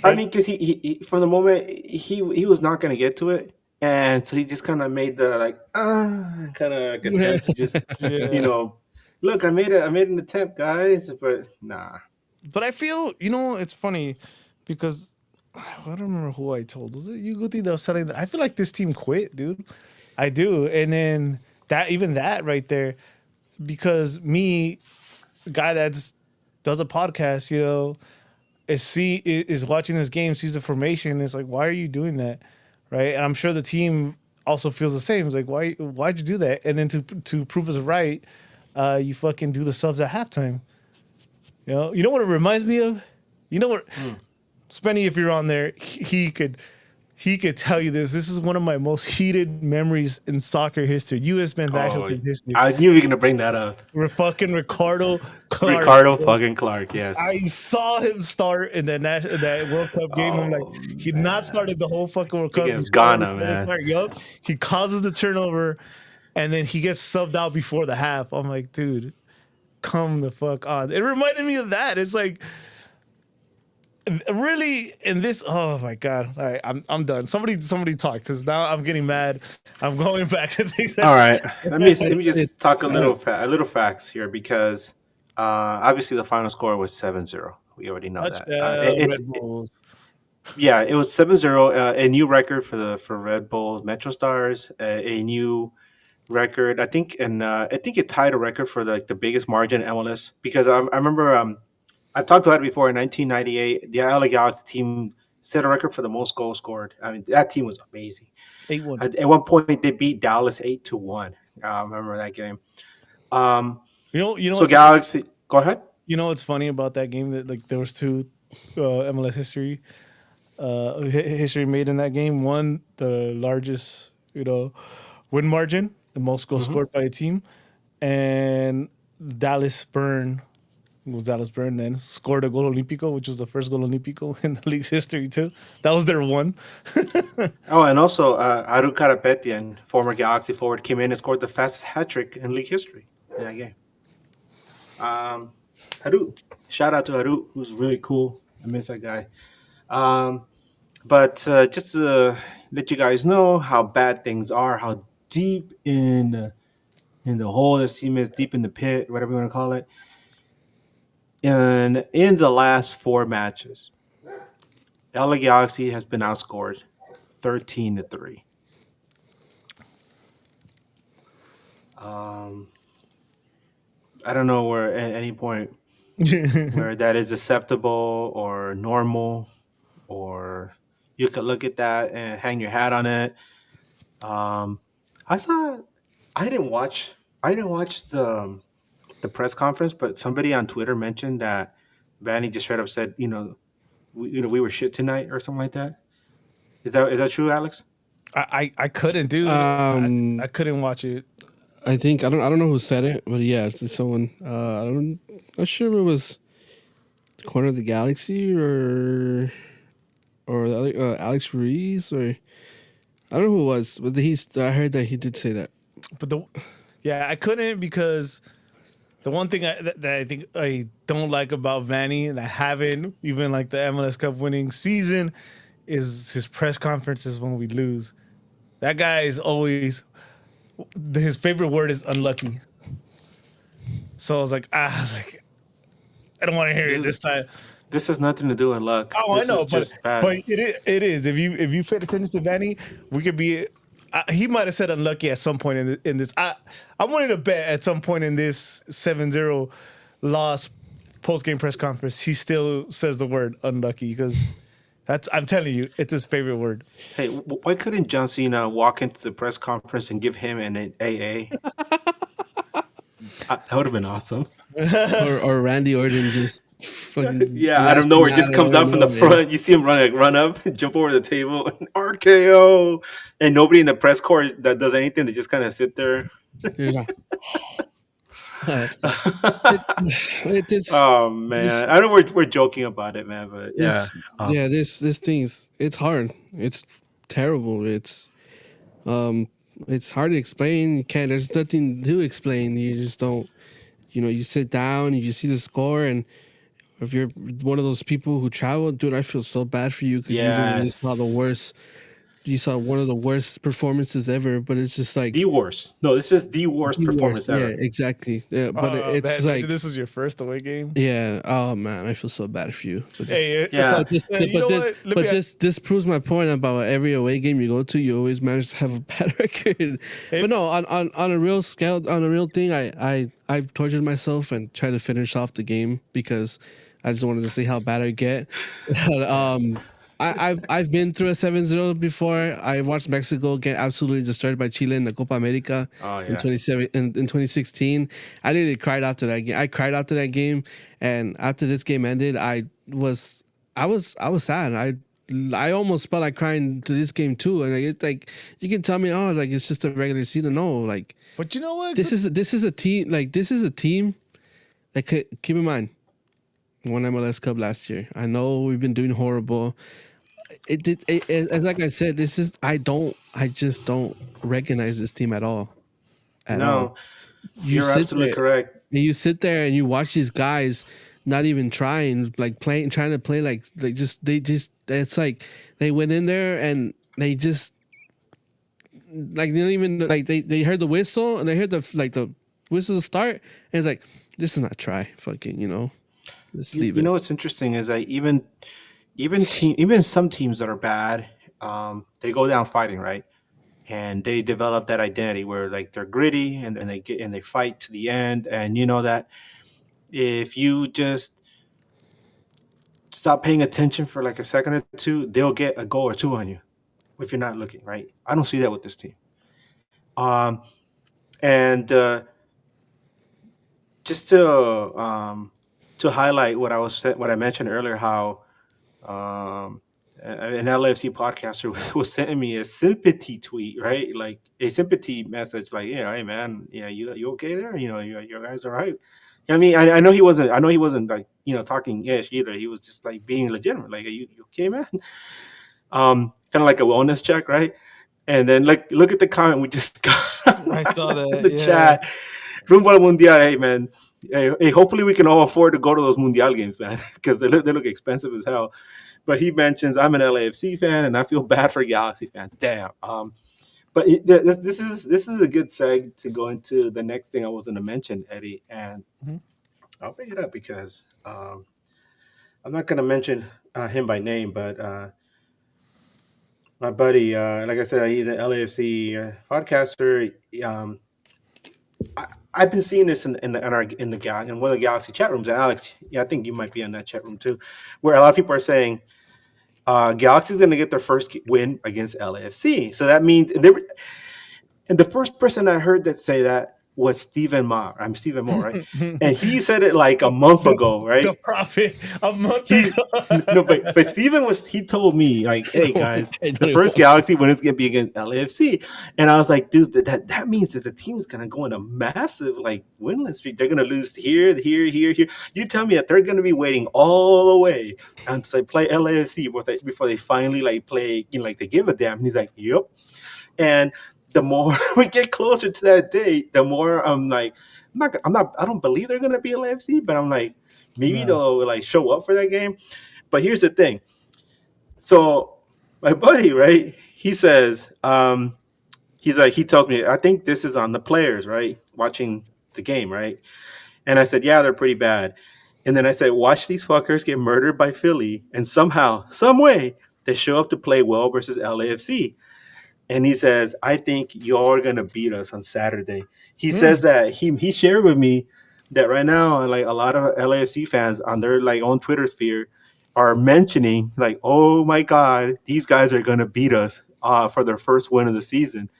I mean, because he from the moment he was not going to get to it, and so he just kind of made the like kind of like attempt to just you
Yeah.
know, look, I made an attempt, guys, but nah.
But I feel, it's funny because I don't remember who I told. Was it you, Guti, that was telling that? I feel like this team quit, dude. I do. And then even that right there, because me, a guy that does a podcast, is watching this game, sees the formation, is like, why are you doing that? Right. And I'm sure the team also feels the same. It's like, why'd you do that? And then to prove us right, you fucking do the subs at halftime. You know what it reminds me of? You know what? Spenny, if you're on there, he could tell you this. This is one of my most heated memories in soccer history, U.S. men's national
Oh,
team history.
I knew you were gonna bring that up.
We're fucking Ricardo Clark.
Ricardo fucking Clark, yes.
I saw him start in that World Cup game. I'm like, he not started the whole fucking World Cup. He
Against
started
Ghana, man.
Clark. Yup. He causes the turnover, and then he gets subbed out before the half. I'm like, dude, come the fuck on. It reminded me of that. It's like, really, in this, oh my god. All right, I'm done. Somebody talk, because now I'm getting mad. I'm going back to things.
All right, let me just talk a little facts here, because obviously the final score was 7-0. We already know that.
Touchdown, Red Bulls.
Yeah, it was 7-0, a new record for Red Bull Metro Stars, a new record. I think, and I think it tied a record for the biggest margin in MLS, because I remember I've talked about it before. In 1998, the LA Galaxy team set a record for the most goals scored. I mean, that team was amazing.
8-1.
At one point, they beat Dallas 8-1. I remember that game. So Galaxy, go ahead.
You know what's funny about that game? That like there was two MLS history made in that game. One, the largest win margin, the most goals scored by a team, and Dallas Burn then scored a goal Olímpico, which was the first goal Olímpico in the league's history too. That was their one.
Oh, and also Aru Karapetian, former Galaxy forward, came in and scored the fastest hat trick in league history in that game. Haru, shout out to Haru, who's really cool. I miss that guy. But just to let you guys know how bad things are, how deep in the hole this team is, deep in the pit, whatever you want to call it. And in the last 4 matches, LA Galaxy has been outscored 13-3. I don't know where at any point where that is acceptable or normal, or you could look at that and hang your hat on it. I saw. I didn't watch. The press conference, but somebody on Twitter mentioned that Vanny just straight up said, we were shit tonight or something like that. Is that true, Alex?
I couldn't do. I couldn't watch it.
I think I don't know who said it, but yeah, it's someone. Not sure if it was Corner of the Galaxy or the other Alex Ruiz, or I don't know who it was, but I heard that he did say that.
But I couldn't, because the one thing that I think I don't like about Vanny, and I haven't even like the MLS Cup winning season, is his press conferences when we lose. That guy is always, his favorite word is unlucky. So I was like, I don't want to hear it
This,
this time.
this has nothing to do with luck.
Oh, I
This is
know, but
just bad.
it is. If you paid attention to Vanny, we could be. He might have said unlucky at some point in this. I wanted to bet at some point in this 7-0 loss post game press conference. He still says the word unlucky because that's. I'm telling you, it's his favorite word.
Hey, why couldn't John Cena walk into the press conference and give him an AA? That would have been awesome.
Or Randy Orton just fucking
Yeah, out of
laughing
nowhere,
out
just
of
comes out from the
nowhere.
front. You see him run up, jump over the table, RKO, and nobody in the press corps that does anything. They just kind of sit there.
He's like, it, it is
Oh
this
man, I know we're joking about it, man, but yeah,
this yeah this thing's it's hard. It's terrible. Um it's hard to explain. You can't. There's nothing to explain. You just don't. You sit down, you see the score, and if you're one of those people who travel, dude, I feel so bad for you because you literally saw the
yes,
worst. You saw one of the worst performances ever. But it's just
the
like
worst. No, this is the worst
the worst.
performance
Yeah,
ever.
exactly. Yeah, but it's
Man, imagine
like
this was your first away game.
yeah. Oh man, I feel so bad for you.
Hey,
Yeah,
you know what? Let me.
This proves my point about every away game you go to, you always manage to have a bad record.
Hey,
But no, on a real scale, on a real thing, I've tortured myself and tried to finish off the game because I just wanted to see how bad I get. But,
yeah.
I've been through a 7-0 before. I watched Mexico get absolutely destroyed by Chile in the Copa America
Oh
in
yeah.
2016. I literally cried after that game. I cried after that game, and after this game ended, was I was sad. I almost felt like crying to this game too. And like, it's like you can tell me, oh, like it's just a regular season. No, like
but you know what?
this is a team. Like this is a team. Like keep in mind, won MLS Cup last year. I know we've been doing horrible. It did. As like I said, this is I just don't recognize this team at all. At all.
No,
You
you're
sit
absolutely
there
correct.
and you sit there and you watch these guys not even trying, like playing, trying to play like just they just it's like they went in there and they just like they don't even like they heard the whistle and they heard the whistle start and it's like this is not try fucking just leave
You
it.
know what's interesting is that even some teams that are bad, they go down fighting, right? And they develop that identity where like they're gritty and they fight to the end. And you know that if you just stop paying attention for like a second or two, they'll get a goal or two on you if you're not looking, right? I don't see that with this team. Um, and just to highlight what I mentioned earlier, how an LFC podcaster was sending me a sympathy tweet, right? Like a sympathy message, like, yeah, hey man, yeah, you okay there? You guys all right? I mean, I know he wasn't. I know he wasn't like talking ish either. He was just like being legitimate. Like, you okay, man? Kind of like a wellness check, right? And then like look at the comment we just got
I saw
in
that.
the
Yeah.
chat. Rumbo al Mundial, hey man. Hey, hopefully we can all afford to go to those Mundial games, man, because they look expensive as hell. But he mentions I'm an LAFC fan and I feel bad for Galaxy fans. Damn. But this is a good seg to go into the next thing I was going to mention, Eddie, and
Mhm.
I'll bring it up because I'm not going to mention him by name, but my buddy, like I said, he's an LAFC podcaster. I've been seeing this in one of the Galaxy chat rooms. And Alex, yeah, I think you might be in that chat room too, where a lot of people are saying Galaxy's going to get their first win against LAFC. So that means and the first person I heard that say that was Stephen Ma. I'm Stephen Moore, right? And he said it like a month ago,
The
right?
prophet a month
He
ago.
no, but Stephen he told me like, hey guys,
I
the
don't
first
even-
Galaxy win is gonna be against LAFC, and I was like, dude, that means that the team's gonna go on a massive like winless streak. They're gonna lose here, here, here, here. You tell me that they're gonna be waiting all the way until they play LAFC before they finally like play, like they give a damn. And he's like, yep. And the more we get closer to that date, the more I'm like, I don't believe they're gonna be LAFC, but I'm like, maybe
No.
they'll like show up for that game. But here's the thing. So my buddy, right? He says, he tells me, I think this is on the players, right? Watching the game, right? And I said, yeah, they're pretty bad. And then I said, watch these fuckers get murdered by Philly, and somehow, some way, they show up to play well versus LAFC. And he says, I think you're gonna beat us on Saturday. He says that he shared with me that right now, like a lot of LAFC fans on their like own Twitter sphere are mentioning like, oh my god, these guys are gonna beat us for their first win of the season.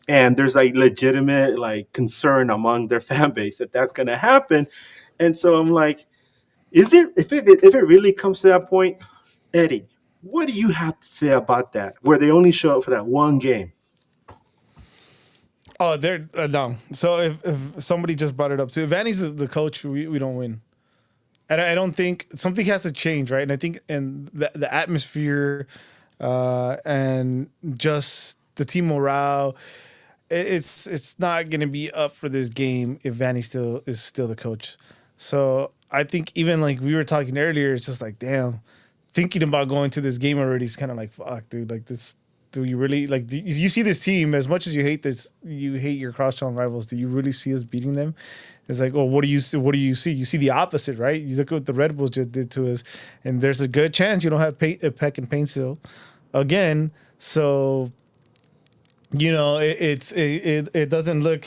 And there's like legitimate like concern among their fan base that that's gonna happen. And so I'm like, is it if it really comes to that point, Eddie? What do you have to say about that? Where they only show up for that one game?
Oh, they're no. So if somebody just brought it up too, if Vanny's the coach, we don't win. And I don't think something has to change, right? And I think and the atmosphere, and just the team morale, it's not going to be up for this game if Vanny still is still the coach. So I think even like we were talking earlier, it's just like damn, thinking about going to this game already is kind of like fuck, dude. Like this, do you really like? You see this team as much as you hate this, you hate your cross-town rivals. Do you really see us beating them? It's like, oh, what do you see? What do you see? You see the opposite, right? You look at what the Red Bulls just did to us, and there's a good chance you don't have Peck and Paintsill again. So it doesn't look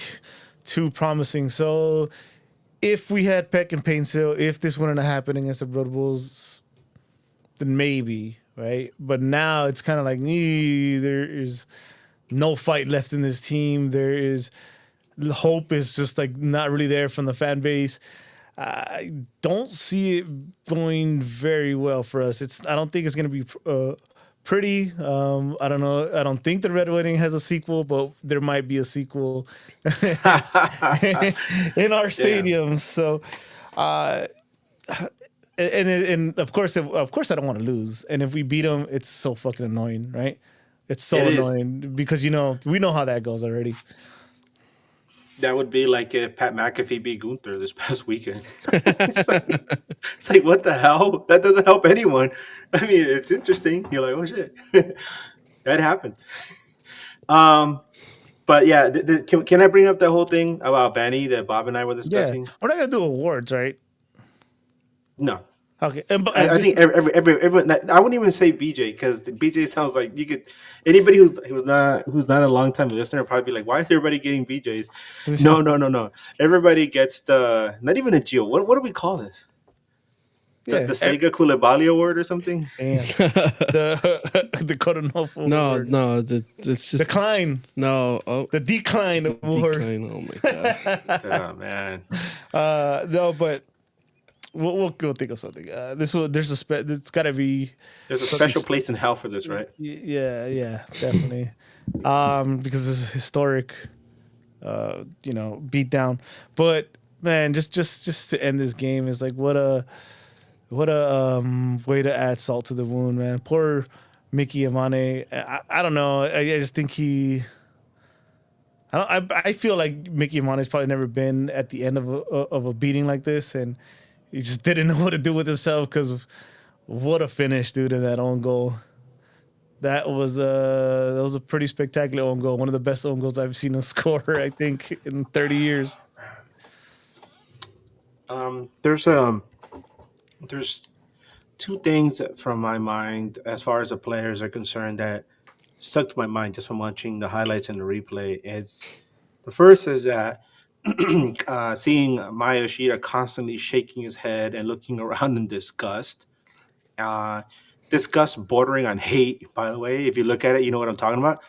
too promising. So if we had Peck and Paintsill, if this wouldn't have happened against the Red Bulls, then maybe, right? But now it's kind of like, there is no fight left in this team. There is hope is just like not really there from the fan base. I don't see it going very well for us. I don't think it's going to be pretty. I don't know. I don't think the Red Wedding has a sequel, but there might be a sequel in our stadium. So, uh, and of course, I don't want to lose. And if we beat them, it's so fucking annoying, right? It's so
It is.
annoying because we know how that goes already.
That would be like if Pat McAfee beat Gunther this past weekend. It's like, what the hell? That doesn't help anyone. I mean, it's interesting. You're like, oh shit, that happened. Um, but yeah, can I bring up the whole thing about Benny that Bob and I were
Yeah,
discussing?
we're not gonna do awards, right?
No,
Okay, and but
I
just
think everyone. I wouldn't even say BJ because BJ sounds like you could anybody who's not a long time listener would probably be like, why is everybody getting BJ's? No, no, no, no. Everybody gets the not even a Geo. What do we call this? The
yeah.
Sega Koulibaly Award or something?
Damn. The Koronofo
No,
award.
no, it's just
Decline.
no. Oh,
The decline award.
decline. Oh my god.
Oh man.
No, but we'll go think of something. There's it's got to be
There's a
something
special place in hell for this, right?
Yeah, definitely. Because it's a historic, beat down. But man, just to end this game is like what a way to add salt to the wound, man. Poor Mickey Amane. I don't know. I just think I feel like Mickey Amane's probably never been at the end of a beating like this, and he just didn't know what to do with himself because of what a finish, dude, in that own goal. That was a pretty spectacular own goal. One of the best own goals I've seen him score, I think, in 30 years.
There's there's two things from my mind as far as the players are concerned that stuck to my mind just from watching the highlights and the replay. It's the first is that seeing Maya Yoshida constantly shaking his head and looking around in disgust. Uh, Disgust bordering on hate, by the way. If you look at it, you know what I'm talking about.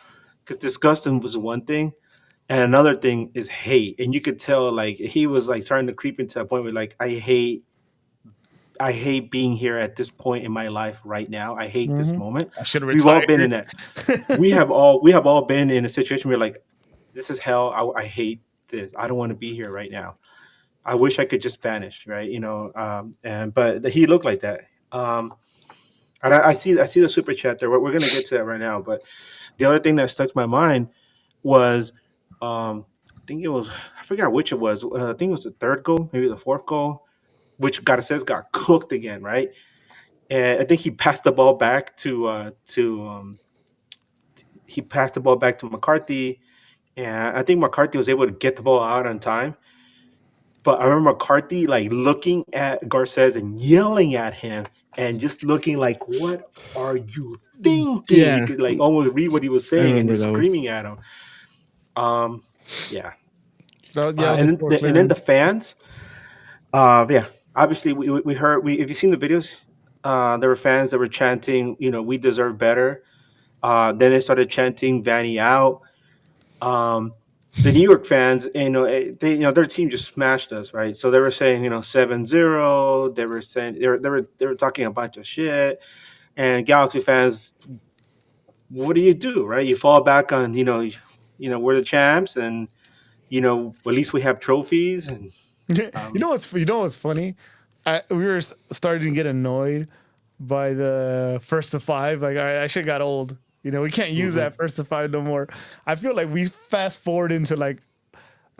Because disgust was one thing, and another thing is hate. And you could tell, like, he was like starting to creep into a point where, like, I hate being here at this point in my life right now. I hate this moment.
I should have
We've all
retired.
been in that. We have all been in a situation where like this is hell. I hate this. I don't want to be here right now. I wish I could just vanish, right? And but he looked like that. And I see the super chat there. We're gonna get to that right now. But the other thing that stuck to my mind was I think it was I forgot which it was. I think it was the third goal, maybe the fourth goal, which got cooked again, right? And I think he passed the ball back to McCarthy, and I think McCarthy was able to get the ball out on time. But I remember McCarthy like looking at Garces and yelling at him and just looking like, "What are you thinking?" You
Yeah,
could like almost read what he was
I
saying and
remember
just
that one.
screaming at him. Um, yeah,
Yeah, it was a poor
and
play
then
on.
the fans. Yeah, obviously we heard we. If you seen the videos, there were fans that were chanting, "We deserve better." Then they started chanting Vanny out. Um, the New York fans, they, their team just smashed us, right? So they were saying, 7-0. They were saying they were talking a bunch of shit. And Galaxy fans, what do, right? You fall back on, we're the champs, and at least we have trophies, and um,
You know what's funny? We were starting to get annoyed by the first to five. Like, all right, that shit got old. We can't use
mhm.
that first to five no more. I feel like we fast forward into like,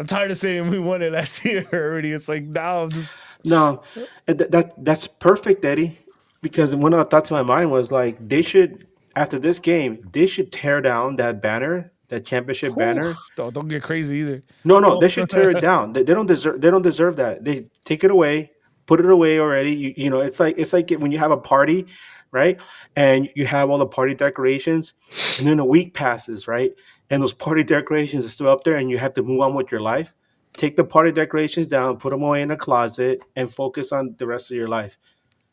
I'm tired of saying we won it last year already. It's like now I'm just
No, that's perfect, Eddie. Because one of the thoughts in my mind was like they should, after this game, they should tear down that banner, that championship
whew,
banner.
don't get crazy either.
No, no,
Oh,
they should tear it down. They don't deserve. They don't deserve that. They take it away, put it away already. It's like when you have a party, right? And you have all the party decorations, and then a week passes, right? And those party decorations are still up there, and you have to move on with your life. Take the party decorations down, put them away in a closet, and focus on the rest of your life.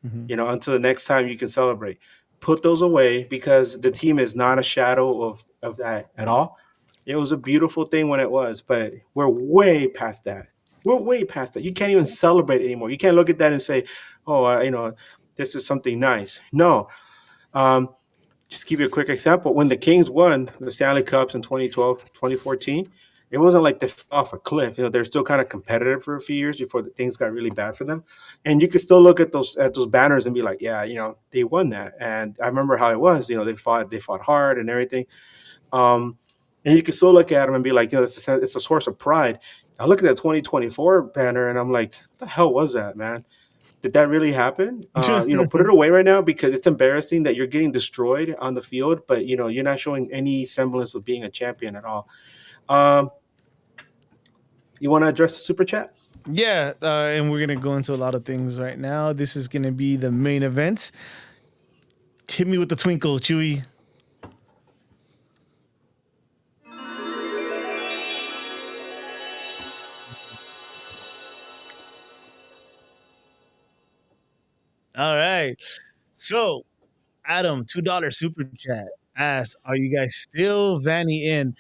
mhm.
Until the next time you can celebrate. Put those away because the team is not a shadow of that at all. It was a beautiful thing when it was, but we're way past that. We're way past that. You can't even celebrate anymore. You can't look at that and say, "Oh, this is something nice." No. Um, just to give you a quick example, when the Kings won the Stanley Cups in 2012, 2014, it wasn't like they fell off a cliff. They're still kind of competitive for a few years before things got really bad for them. And you could still look at those banners and be like, yeah, they won that. And I remember how it was. They fought hard and everything. Um, and you can still look at them and be like, it's a source of pride. I look at that 2024 banner and I'm like, what the hell was that, man? Did that really happen? Put it away right now because it's embarrassing that you're getting destroyed on the field, but you're not showing any semblance of being a champion at all. Um, you want to address the super chat?
Yeah, and we're gonna go into a lot of things right now. This is gonna be the main event. Hit me with the twinkle, Chewy. All right. So Adam, $2 super chat asks, "Are you guys still Vanny in?"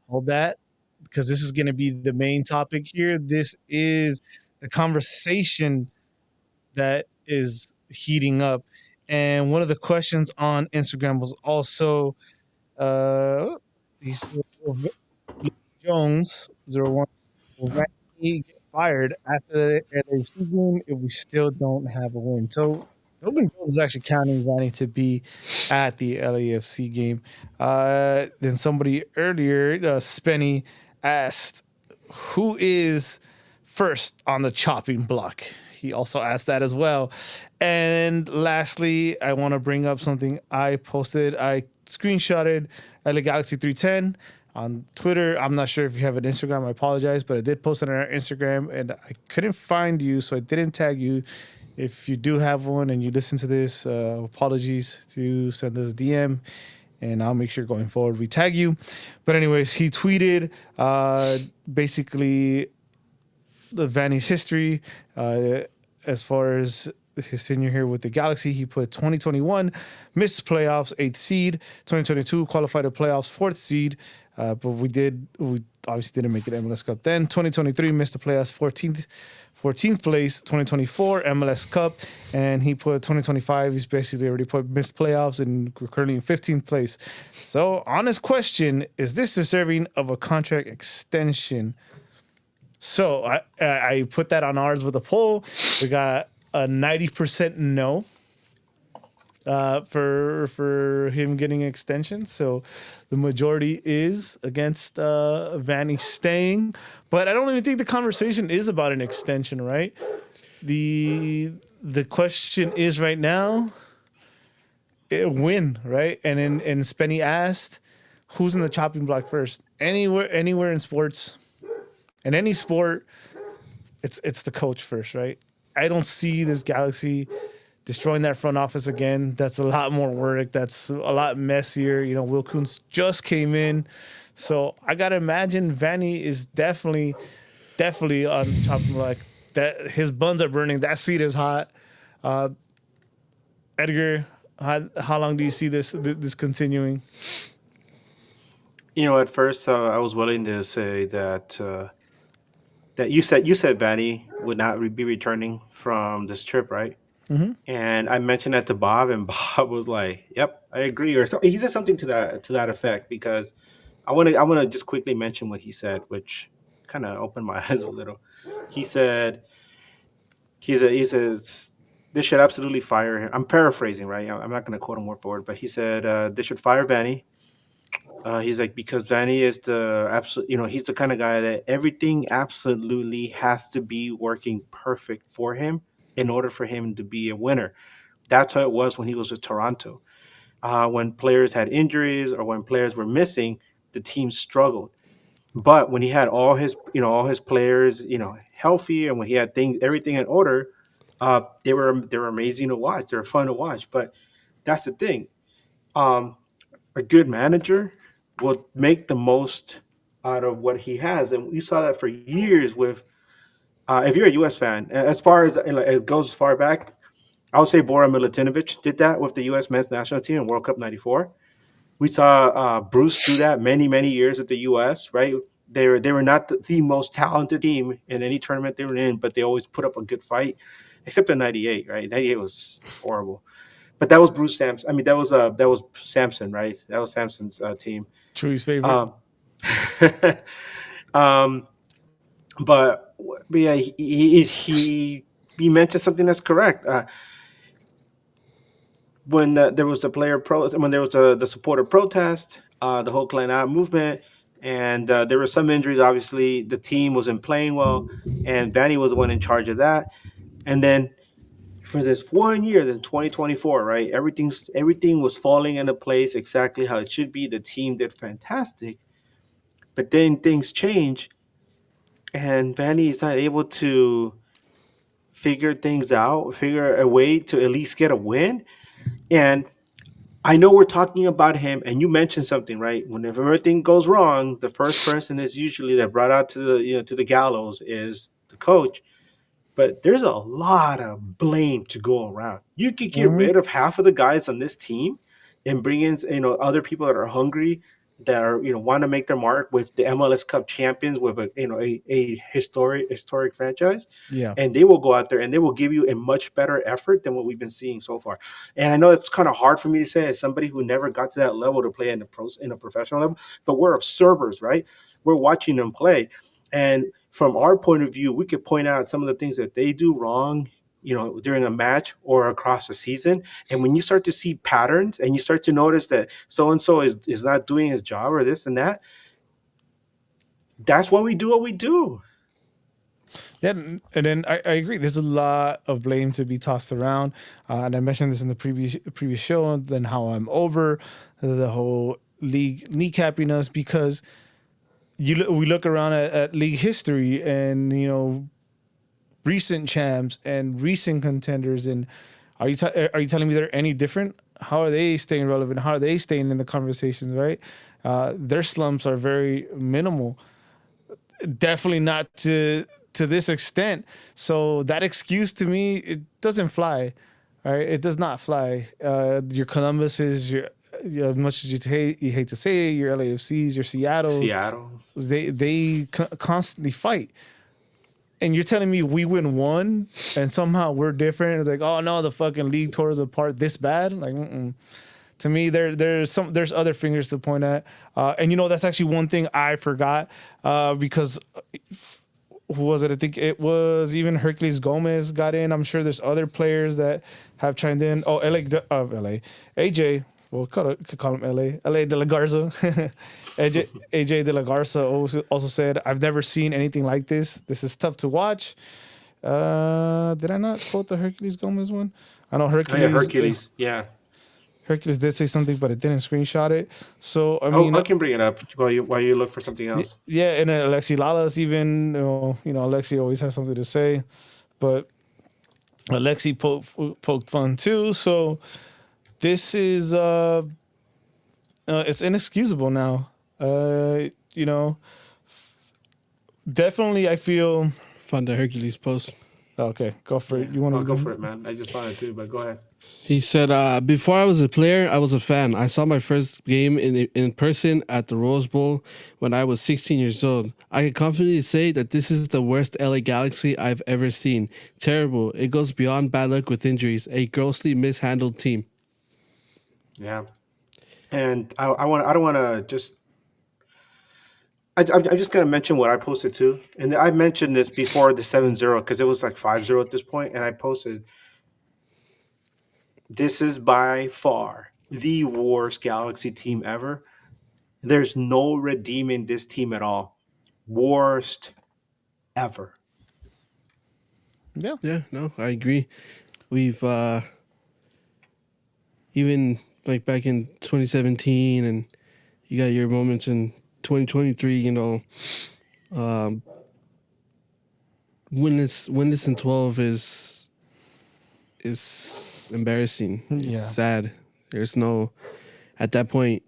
Hold that, because this is going to be the main topic here. This is the conversation that is heating up, and one of the questions on Instagram was also, he said, Jones 01, will Randy get fired after the LAFC game if we still don't have a win? So Logan Jones is actually counting Randy to be at the LAFC game. Then somebody earlier, Spenny, asked, who is first on the chopping block? He also asked that as well. And lastly, I want to bring up something I posted. I screenshotted LA Galaxy 310 on Twitter. I'm not sure if you have an Instagram. I apologize, but I did post it on our Instagram and I couldn't find you, so I didn't tag you. If you do have one and you listen to this, apologies, to send us a DM and I'll make sure going forward we tag you. But anyways, he tweeted basically the Vanny's history as far as his tenure here with the Galaxy. He put 2021 missed playoffs, 8th seed. 2022 qualified to playoffs, 4th seed. But we obviously didn't make it MLS Cup then. 2023 missed the playoffs, 14th place. 2024 MLS Cup, and he put 2025. He's basically already put missed playoffs, and we're currently in 15th place. So, honest question: is this deserving of a contract extension? So I put that on ours with a poll. We got a 90% no for him getting an extension. So the majority is against Vanny staying. But I don't even think the conversation is about an extension, right? The question is right now, win, right? And Spenny asked, who's in the chopping block first? Anywhere in sports, in any sport, it's the coach first, right? I don't see this Galaxy destroying that front office again. That's a lot more work. That's a lot messier. You know, Will Kuntz just came in, so I gotta imagine Vanny is definitely on top of like that. His buns are burning. That seat is hot. Uh, Edgar, how long do you see this continuing?
At first I was willing to say that you said Vanny would not be returning from this trip, right? And I mentioned that to Bob, and Bob was like, "Yep, I agree," or something. He said something to that effect because I want to just quickly mention what he said, which kind of opened my eyes a little. He said he says they should absolutely fire him. I'm paraphrasing, right? I'm not going to quote him word for word, but he said they should fire Vanny. He's like, because Vanny is the absolute, he's the kind of guy that everything absolutely has to be working perfect for him in order for him to be a winner. That's how it was when he was with Toronto. When players had injuries or when players were missing, the team struggled. But when he had all his players, healthy, and when he had things, everything in order, they were amazing to watch. They were fun to watch. But that's the thing. Um, a good manager will make the most out of what he has, and you saw that for years with. If you're a U.S. fan, as far as it goes far back, I would say Bora Milutinovic did that with the U.S. men's national team in World Cup '94. We saw Bruce do that many, many years with the U.S. Right? They were not the most talented team in any tournament they were in, but they always put up a good fight, except in '98. Right? '98 was horrible, but that was Bruce Sampson. I mean, that was Sampson, right? That was Sampson's team.
Chewy's favorite.
Um, um, but yeah, he mentioned something that's correct. When there was the when there was the supporter protest, the whole clan out movement, and there were some injuries. Obviously, the team wasn't playing well, and Vanny was the one in charge of that. And then for this 1 year, then 2024, right? Everything was falling into place exactly how it should be. The team did fantastic, but then things change, and Vanny is not able to figure things out, figure a way to at least get a win. And I know we're talking about him, and you mentioned something, right? Whenever everything goes wrong, the first person is usually that brought out to the gallows is the coach. But there's a lot of blame to go around. You could get
Mhm.
rid of half of the guys on this team and bring in other people that are hungry, that are want to make their mark with the MLS Cup champions, with a historic franchise,
Yeah.
and they will go out there and they will give you a much better effort than what we've been seeing so far. And I know it's kind of hard for me to say as somebody who never got to that level to play in a professional level, but we're observers, right? We're watching them play, and from our point of view, we could point out some of the things that they do wrong, during a match or across the season. And when you start to see patterns and you start to notice that so and so is not doing his job or this and that, that's why we do what we do.
Yeah, and then I agree. There's a lot of blame to be tossed around, and I mentioned this in the previous show. Then how I'm over the whole league kneecapping us because we look around at league history and recent champs and recent contenders, and are you telling me they're any different? How are they staying relevant? How are they staying in the conversations? Right, their slumps are very minimal. Definitely not to this extent. So that excuse to me, it doesn't fly. All right, it does not fly. Your Columbus is as much as you hate to say it, your LAFCs, your Seattle's,
Seattle.
they constantly fight. And you're telling me we win one and somehow we're different? It's like, oh no, the fucking league tore us apart this bad. Like, to me, there's other fingers to point at, and that's actually one thing I forgot, because who was it? I think it was even Hercules Gomez got in. I'm sure there's other players that have chimed in. Oh, LA, AJ. Well, could call him LA De La Garza. AJ De La Garza also said, "I've never seen anything like this. This is tough to watch." Did I not quote the Hercules Gomez one? I know
Oh yeah,
Hercules.
Hercules. Yeah.
Hercules did say something, but it didn't screenshot it. So I
Oh,
mean,
I can bring it up while you look for something else.
yeah, and then Alexi Lalas even, Alexi always has something to say, but Alexi poked fun too. So this is it's inexcusable now. You know, definitely I feel.
Found the Hercules post.
Okay, go for
Yeah,
it. You want
I'll
to
go
do?
for it, man. I just found it too, but go ahead.
He said, "Before I was a player, I was a fan. I saw my first game in person at the Rose Bowl when I was 16 years old. I can confidently say that this is the worst LA Galaxy I've ever seen. Terrible. It goes beyond bad luck with injuries. A grossly mishandled team."
Yeah, and I don't want to just. I'm just gonna mention what I posted too, and I mentioned this before the 7-0 because it was like 5-0 at this point, and I posted this is by far the worst Galaxy team ever. There's no redeeming this team at all. Worst ever.
Yeah.
Yeah, no, I agree. We've even like back in 2017, and you got your moments in 2023. Um, winless in 12 is embarrassing. It's
Yeah.
sad. There's no at that point.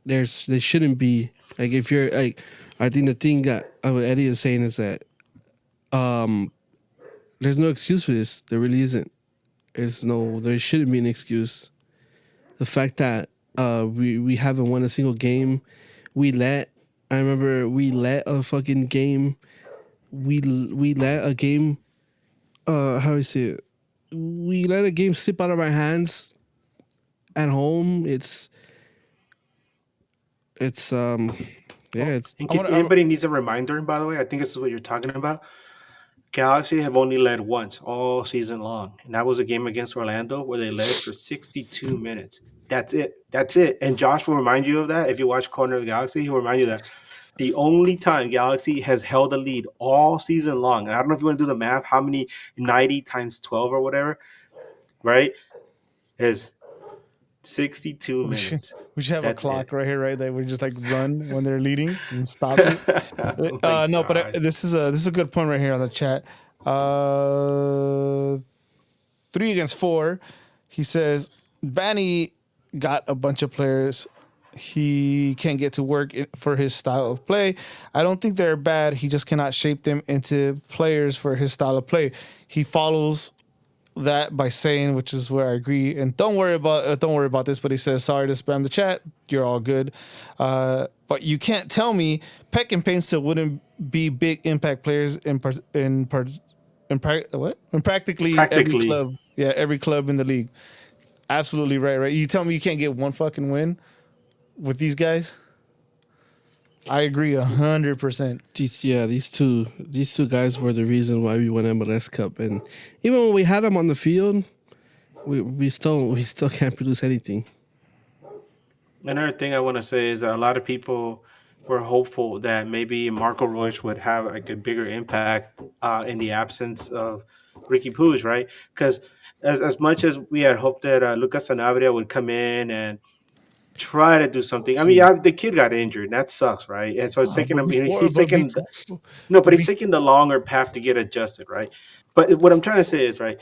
There shouldn't be like if you're like. I think the thing that what Eddie is saying is that um, there's no excuse for this. There really isn't. There shouldn't be an excuse. The fact that we haven't won a single game, we let. I remember we let a fucking game. We let a game. How do I say it? We let a game slip out of our hands at home. It's yeah.
Well,
It's
in
I'm
case
gonna. I'm,
anybody needs a reminder, by the way, I think this is what you're talking about. Galaxy have only led once all season long, and that was a game against Orlando where they led for 62 minutes. That's it. That's it. And Josh will remind you of that if you watch Corner of the Galaxy. He'll remind you that the only time Galaxy has held a lead all season long, and I don't know if you want to do the math, how many 90 times 12 or whatever, right? Is 62
we should
minutes.
we should have a
That's it.
clock right here, right? That we just like run when they're leading and stop it.
Oh my
No, but
god.
this is a good point right here on the chat. 3 against 4. He says Vanny got a bunch of players he can't get to work for his style of play. I don't think they're bad. He just cannot shape them into players for his style of play. He follows that by saying, which is where I agree. And don't worry about this. But he says, sorry to spam the chat. You're all good. But you can't tell me Peck and Payne still wouldn't be big impact players in practically every
Practically.
club. Yeah, every club in the league. Absolutely right. Right. You tell me you can't get one fucking win with these guys. I agree 100%.
These two guys were the reason why we won MLS Cup, and even when we had them on the field, we still can't produce anything.
Another thing I want to say is that a lot of people were hopeful that maybe Marco Royce would have like a bigger impact in the absence of Ricky Puig, right? Because as much as we had hoped that Lucas Sanabria would come in and try to do something. I mean, yeah, the kid got injured. That sucks, right? And so it's taking
But
him.
before,
He's
but
taking
before,
no,
but
but he's
be,
taking the longer path to get adjusted, right? But what I'm trying to say is, right,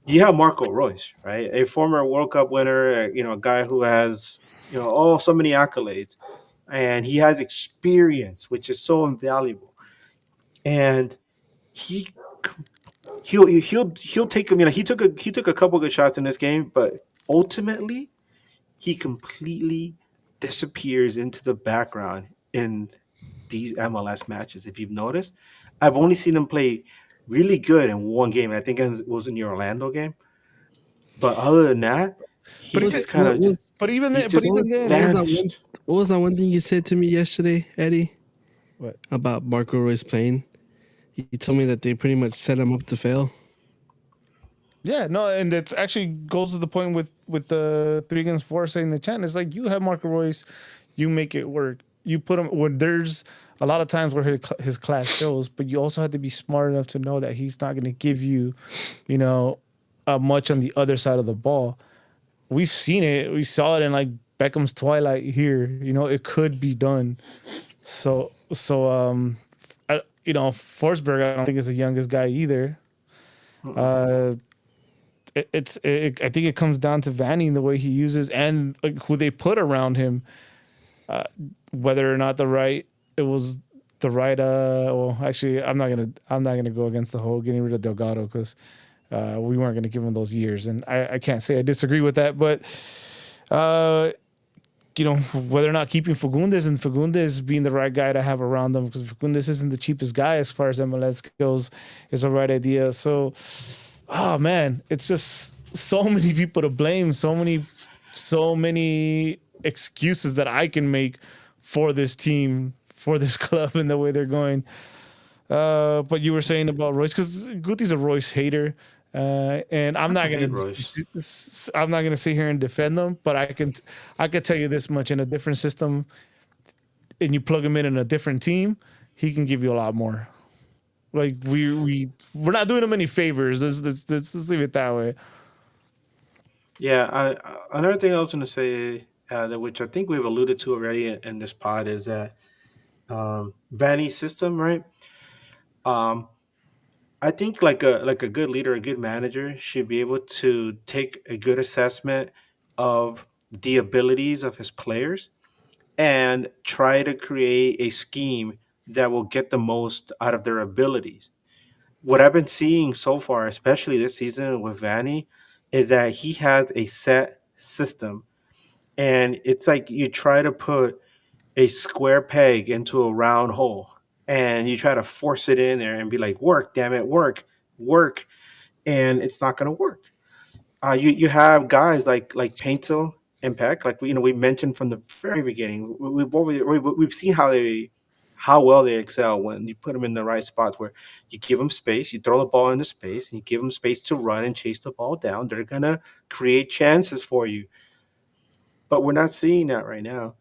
you have Marco Royce, right, a former World Cup winner, a guy who has so many accolades, and he has experience, which is so invaluable, and he. He'll take him. He took a couple good shots in this game, but ultimately he completely disappears into the background in these MLS matches. If you've noticed, I've only seen him play really good in one game. I think it was in the Orlando game. But other than that,
but
he
Was
just
it?
kind of just
but even
he's
then, but
just
What was,
even then,
what was that one?
vanished.
What was that one thing you said to me yesterday, Eddie,
what?
about Marco Royce playing? You told me that they pretty much set him up to fail.
Yeah, no, and it's actually goes to the point with the 3 against 4 saying the chat. It's like you have Marco Royce, you make it work. You put him when there's a lot of times where his class shows, but you also have to be smart enough to know that he's not going to give you, you know, much on the other side of the ball. we've seen it. We saw it in like Beckham's twilight here. It could be done. Forsberg, I don't think is the youngest guy either.
Mm-mm.
Uh, I think it comes down to Vanny and the way he uses and like, who they put around him. Whether or not it was the right. Well, actually, I'm not gonna go against the whole getting rid of Delgado because we weren't gonna give him those years, and I can't say I disagree with that, but. Uh, Whether or not keeping Fagundes and Fagundes being the right guy to have around them because Fagundes isn't the cheapest guy as far as MLS goes is the right idea. So, oh man, it's just so many people to blame, so many excuses that I can make for this team, for this club, and the way they're going. But you were saying about Royce because Guti's a Royce hater, and I'm
I
not
hate
gonna
Royce.
I'm not gonna sit here and defend them. But I could tell you this much: in a different system, and you plug him in a different team, he can give you a lot more. Like we're not doing him any favors. Let's leave it that way.
Yeah, another thing I was going to say, that which I think we've alluded to already in this pod, is that Vanny's system, right? Um, I think like a good leader, a good manager should be able to take a good assessment of the abilities of his players and try to create a scheme that will get the most out of their abilities. What I've been seeing so far, especially this season with Vanny, is that he has a set system, and it's like you try to put a square peg into a round hole, and you try to force it in there and be like, "Work, damn it, work, work," and it's not going to work. You have guys like Painto and Peck, like we mentioned from the very beginning. We've seen how well they excel when you put them in the right spots where you give them space, you throw the ball into space, and you give them space to run and chase the ball down. They're gonna create chances for you, but we're not seeing that right now.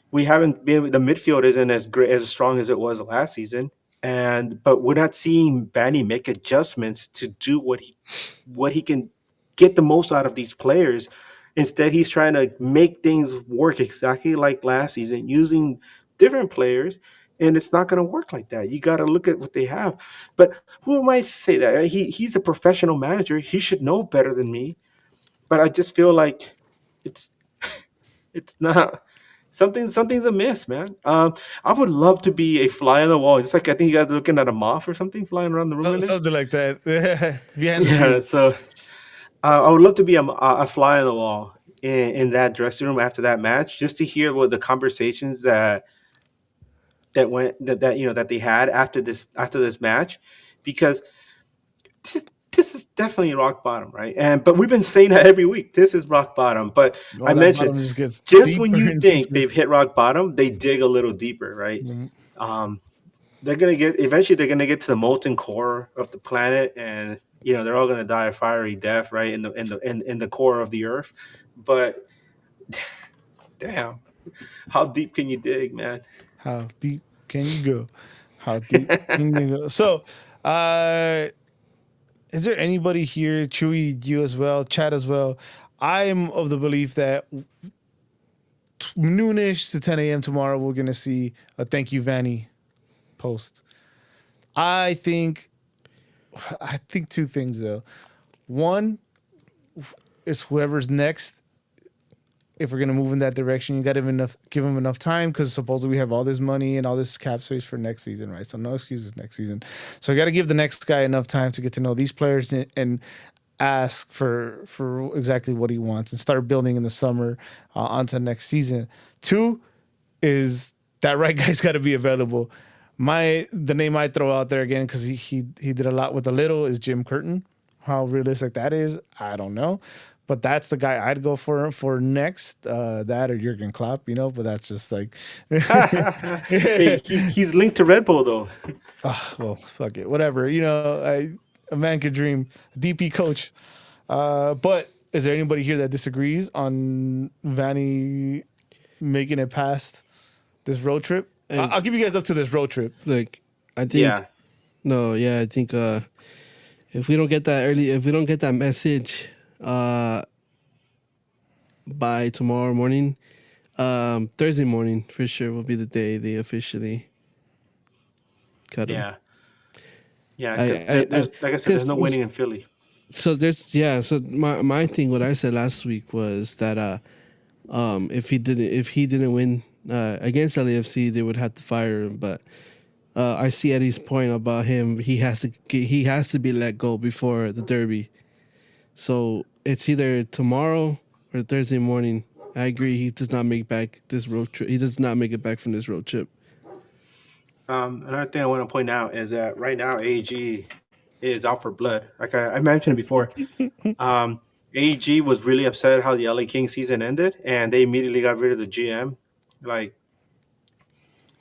We haven't been, the midfield isn't as great as strong as it was last season, and but we're not seeing Benny make adjustments to do what he can get the most out of these players. Instead, he's trying to make things work exactly like last season using different players, and it's not going to work like that. You got to look at what they have. But who am I to say that? He's a professional manager. He should know better than me. But I just feel like it's it's not something's amiss, man. I would love to be a fly on the wall. Just like I think you guys are looking at a moth or something flying around the room in there.
Something like that behind the
Yeah,
scenes.
so I would love to be a fly on the wall in that dressing room after that match, just to hear what the conversations that they had after this match, because this is definitely rock bottom, right? But we've been saying that every week. This is rock bottom. But I
Oh, that
mentioned,
bottom just gets
just when
deeper
you
and
think
deeper.
they've hit rock bottom, they dig a little deeper, right?
Mhm.
Um, they're gonna get to the molten core of the planet, and they're all gonna die a fiery death, right, in the core of the earth. But damn, how deep can you dig, man?
How deep can you go? How deep can you go? So, uh, is there anybody here, Chewy, you as well, Chad as well? I'm of the belief that noonish to 10 a.m. tomorrow, we're gonna see a thank you, Vanny post. I think, I think two things though. One is whoever's next. If we're gonna move in that direction, you got to give him enough time because supposedly we have all this money and all this cap space for next season, right? So no excuses next season. So we got to give the next guy enough time to get to know these players and ask for exactly what he wants and start building in the summer onto next season. Two is that right guy's got to be available. The name I throw out there again because he did a lot with a little is Jim Curtin. How realistic that is, I don't know, but that's the guy I'd go for next. That or Jurgen Klopp, but that's just like,
Hey, he's linked to Red Bull though.
well, fuck it, whatever. A man could dream. DP coach. But is there anybody here that disagrees on Vanny making it past this road trip?
And
I'll give you guys up to this road trip.
like, I think
Yeah,
no, yeah, I think if we don't get that message, uh, by tomorrow morning. Thursday morning for sure will be the day they officially cut him.
Yeah, yeah. Because
I,
there's like I said, there's
because
no winning in Philly.
so there's yeah. So my thing, what I said last week was that if he didn't win against LAFC, they would have to fire him. But I see Eddie's point about him. He has to be let go before the derby. So it's either tomorrow or Thursday morning. I agree. He does not make back this road trip. He does not make it back from this road trip.
Another thing I want to point out is that right now AG is out for blood. Like I mentioned before, um, AG was really upset at how the LA Kings season ended, and they immediately got rid of the GM. Like,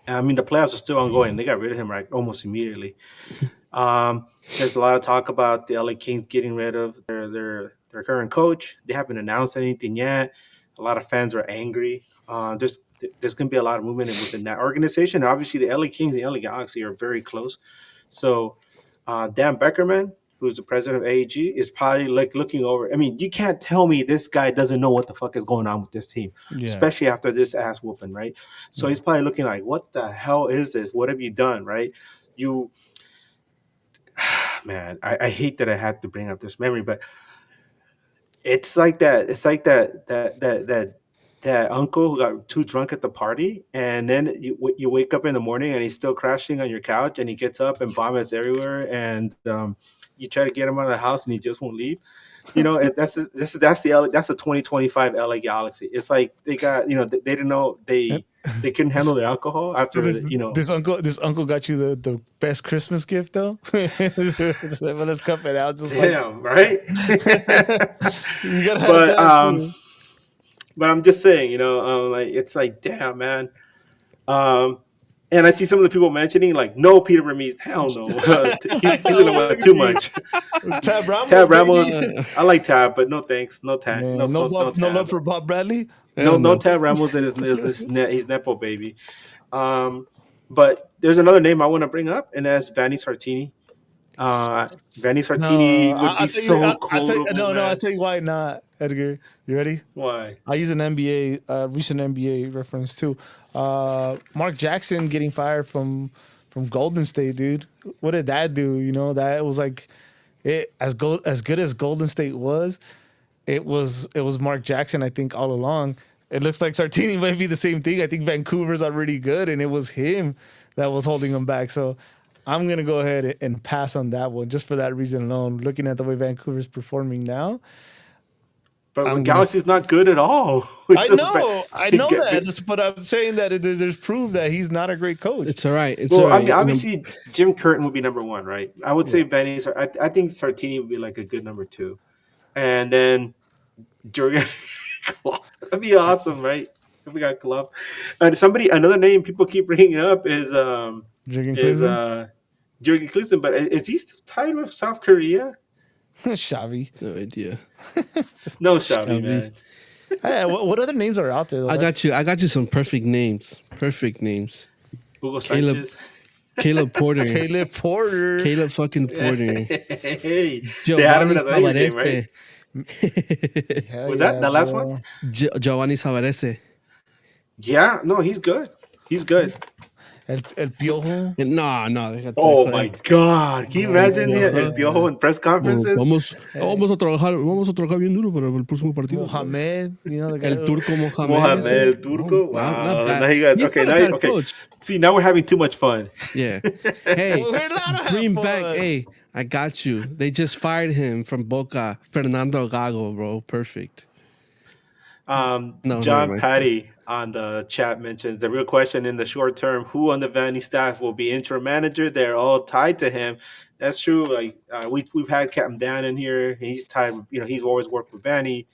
I mean, the playoffs are still ongoing. They got rid of him right almost immediately. There's a lot of talk about the LA Kings getting rid of their current coach. They haven't announced anything yet. A lot of fans are angry. There's going to be a lot of movement within that organization. Obviously, the LA Kings and the LA Galaxy are very close. So, Dan Beckerman, who's the president of AEG, is probably like looking over. I mean, you can't tell me this guy doesn't know what the fuck is going on with this team,
Yeah.
especially after this ass whooping, right? So he's probably looking like, what the hell is this? What have you done, right? You Man, I hate that I had to bring up this memory, but it's like that. It's like that uncle who got too drunk at the party, and then you wake up in the morning and he's still crashing on your couch, and he gets up and vomits everywhere, and you try to get him out of the house, and he just won't leave. That's the that's the 2025 LA Galaxy. It's like they got they didn't know they couldn't handle the alcohol
So
after
this uncle got you the best Christmas gift though. Let's cup it out. Just like
damn right.
you gotta have
but
that too.
But I'm just saying, like it's like, damn, man. Um, and I see some of the people mentioning, like, no, Peter Vermees, hell no. He's gonna want too much.
Tab Ramos,
Tab
baby.
Ramos, I like Tab, but no thanks, no Tab,
Man,
no
no love
Tab,
for Bob Bradley.
no
Hell
no
no.
Tab Ramos and he's nepo baby. Um, but there's another name I want to bring up, and that's Vanni Sartini. Vanni
No,
Sartini would be
I'll tell you.
so
I'll tell you.
quotable,
No, I'll
man.
tell you why not, Edgar. You ready?
Why?
I use an recent NBA reference too. Mark Jackson getting fired from Golden State, dude. What did that do? That was like it as good as Golden State was. It was Mark Jackson, I think, all along. It looks like Sartini might be the same thing. I think Vancouver's already good, and it was him that was holding him back. So I'm gonna go ahead and pass on that one just for that reason alone. Looking at the way Vancouver's performing now,
But
I'm gonna.
Galaxy's not good at all.
I know that, but I'm saying that there's proof that he's not a great coach.
It's all right. It's
Well,
all
I
right.
mean, obviously, Jim Curtin would be number one, right? I would say
Yeah.
Benny's. I think Sartini would be like a good number two, and then Jurgen. Klopp. That'd be awesome, right? If we got Klopp, and another name people keep bringing up
Jurgen
is
Klinsmann,
Jurgen Klinsmann, but is he still tied with South Korea?
Xavi.
No idea.
No, Xavi,
Xavi.
man.
Hey, what other names are out there? Though?
I got you. I got you some perfect names. Perfect names.
Hugo
Caleb-
Sanchez.
Caleb Porter.
Caleb Porter.
Caleb fucking Porter.
Hey, they had him in a Laker game, right?
Hell
Was that the last
bro.
one?
Giovanni Savarese.
Yeah, no, he's good. He's good.
El Piojo.
No. Déjate
Oh
de
my
joder.
God! Can you imagine El
yeah.
Piojo in press conferences?
Vamos a trabajar bien duro para el próximo partido.
Mohamed, the guy.
El turco Mohamed.
Mohamed El Turco.
Not
Wow.
bad.
Now you guys.
He's
Okay,
not a bad coach.
See, now we're having too much fun.
Yeah. Hey,
We're allowed to have
bring
fun.
back. Hey, I got you. They just fired him from Boca. Fernando Gago, bro. Perfect. No, never
John
mind.
Patty on the chat mentions the real question in the short term: who on the Vanny staff will be interim manager? They're all tied to him. That's true. Like we've had Captain Dan in here. And he's tied. He's always worked with Vanny.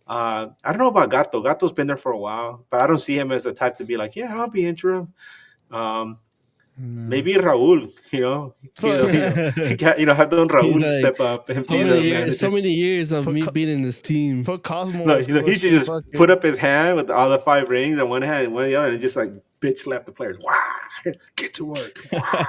I don't know about Gato. Gato's been there for a while, but I don't see him as the type to be like, yeah, I'll be interim. Maybe Raul. Have Don Raul
He's like,
step up and
So
be the
many, years,
manager.
so many years of me being in this team.
Put Cosmo.
No,
as
he
coach
should just
fucking-
put up his hand with all the 5 rings on one hand and one on the other, and just like bitch slap the players. Wow, get to work. Wow.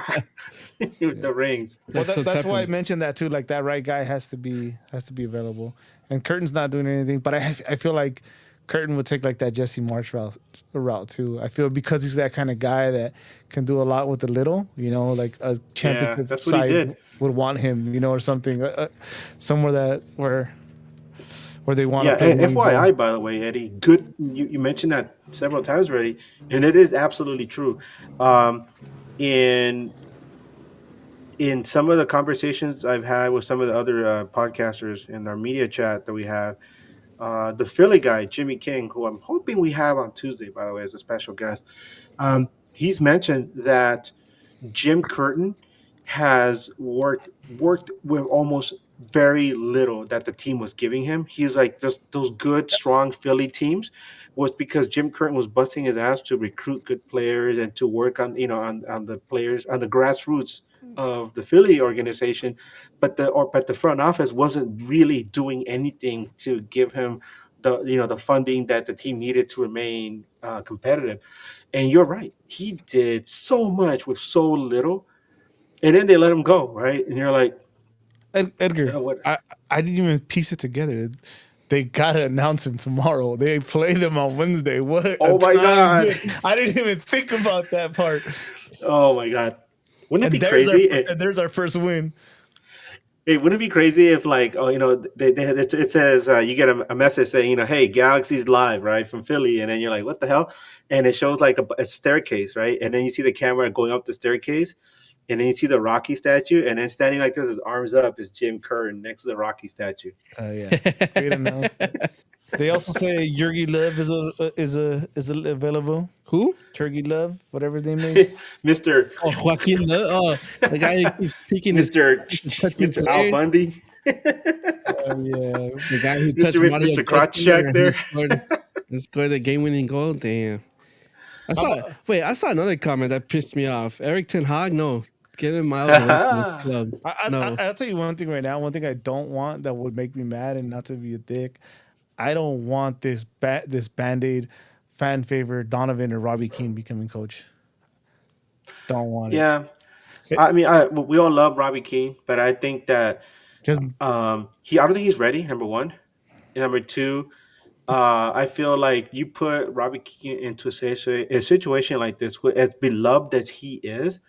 With the rings.
Well,
so
that's why I
Tepper.
mentioned that too. Like that right guy has to be available, and Curtin's not doing anything. But I feel like Curtin would take like that Jesse Marsh route too. I feel because he's that kind of guy that can do a lot with the little. Like a
Yeah,
championship
that's what he
side
did.
would want him. Or something. Somewhere where they want to
Yeah,
play one ball.
FYI, by the way, Eddie, good. You mentioned that several times already, and it is absolutely true. Um, in in some of the conversations I've had with some of the other podcasters in our media chat that we have, the Philly guy, Jimmy King, who I'm hoping we have on Tuesday, by the way, as a special guest, he's mentioned that Jim Curtin has worked with almost very little that the team was giving him. He's like those good, strong Philly teams was because Jim Curtin was busting his ass to recruit good players and to work on on the players on the grassroots of the Philly organization, but the front office wasn't really doing anything to give him the funding that the team needed to remain competitive. And you're right, he did so much with so little, and then they let him go, right? And you're like,
Edgar,
what?
I didn't even piece it together. They gotta announce him tomorrow. They play them on Wednesday. What a
Oh my
time!
god!
I didn't even think about that part.
Oh my god! Wouldn't it
And
be crazy?
there's our first win.
Hey, wouldn't it be crazy if, like, oh, it says you get a message saying, hey, Galaxy's live, right, from Philly, and then you're like, what the hell? And it shows like a staircase, right, and then you see the camera going up the staircase, and then you see the Rocky statue, and then standing like this, his arms up, is Jim Curran next to the Rocky statue.
Yeah, great announcement. They also say Yergy Love is available.
Who?
Turkey Love, whatever his name is.
Mister
Oh, Joaquin. Oh, the guy who keeps picking his
Mister
touching
Mister Al
players.
Bundy,
Yeah,
The guy who touched Mario
Mister Crotch
Götze
Shack
and
there.
he scored the game-winning goal. Damn. I saw another comment that pissed me off. Eric Ten Hag, no, get him miles away from this club. No,
I'll tell you one thing right now. One thing I don't want that would make me mad, and not to be a dick, I don't want this Band-Aid fan favorite Donovan or Robbie Keane becoming coach. Don't want it.
Yeah, I mean, we all love Robbie Keane, but I think that
Just
I don't think he's ready. Number one, and number two, I feel like you put Robbie Keane into a situation like this, as beloved as he is.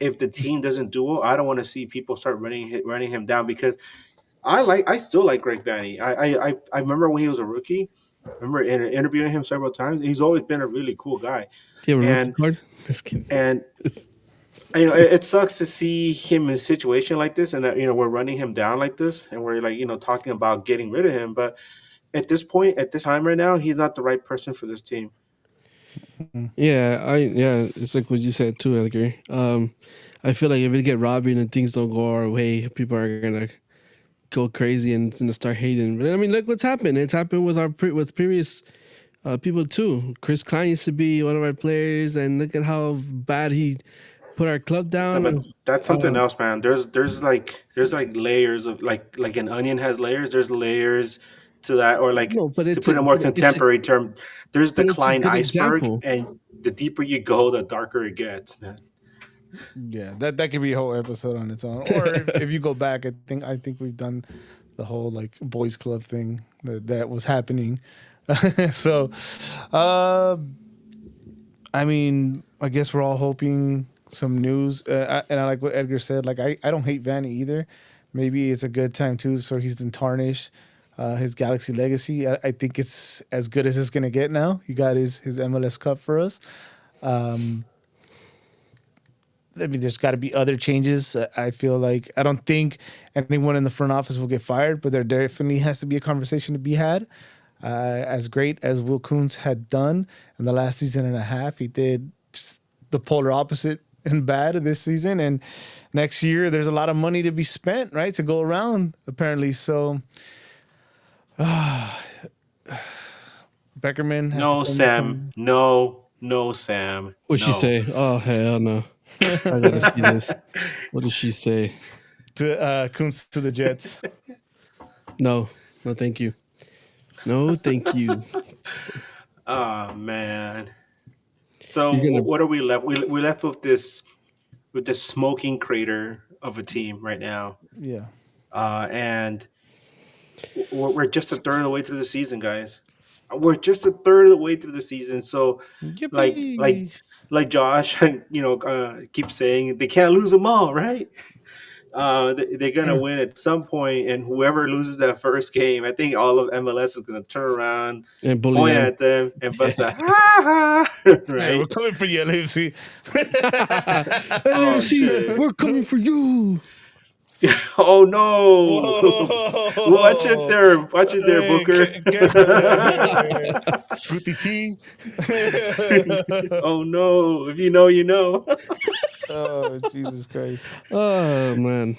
If the team doesn't do well, I don't want to see people start running him down, because I still like Greg Banny. I remember when he was a rookie. I remember interviewing him several times. He's always been a really cool guy,
do you have a rookie
and
card? Just kidding.
and it sucks to see him in a situation like this, and that we're running him down like this, and we're like talking about getting rid of him. But at this point, at this time right now, he's not the right person for this team.
Yeah, it's like what you said too, Edgar. I feel like if we get Robbie and things don't go our way, people are gonna go crazy and gonna start hating. But I mean, look what's happened. It's happened with with previous people too. Chris Klein used to be one of our players, and look at how bad he put our club
Yeah, but
down.
that's something else, man. There's like layers of like an onion has layers. There's layers to that, or like
No, but
to put a more contemporary term, there's the
it's a
Klein
good
iceberg,
example.
and the deeper you go, the darker it gets, man.
yeah, that could be a whole episode on its own. Or if you go back, I think we've done the whole like boys club thing that was happening. So, uh, I mean, I guess we're all hoping some news. And I like what Edgar said. Like, I don't hate Vanny either. Maybe it's a good time too, so he's been tarnished his Galaxy legacy. I think it's as good as it's gonna get now. He got his MLS Cup for us. Um, I mean, there's got to be other changes. I feel like I don't think anyone in the front office will get fired, but there definitely has to be a conversation to be had. As great as Will Coons had done in the last season and a half, he did just the polar opposite and bad this season. And next year, there's a lot of money to be spent, right, to go around, apparently. So Beckerman has
No,
to come.
Sam. No, no, Sam.
What'd she
No.
say? Oh hell no! I gotta see this. What did she say?
To Coons to the Jets.
No, no, thank you. No, thank you.
Oh man. So
You're gonna.
what are we left? We left with this smoking crater of a team right now,
Yeah.
and we're just a third of the way through the season, guys. we're just a third of the way through the season. So, like like
Yippee!
like Josh, keeps saying they can't lose them all, right? They're gonna win at some point, and whoever loses that first game, I think all of MLS is gonna turn around,
And bully
point
them.
at them, and bust a ha ha,
Hey, we're
right?
coming for you, LAFC.
Oh
LAFC,
shit!
we're coming for you.
Oh no!
Whoa!
Watch it there,
Hey,
Booker.
careful there. Fruity tea.
Oh no! If you know, you know.
Oh, Jesus Christ.
Oh man.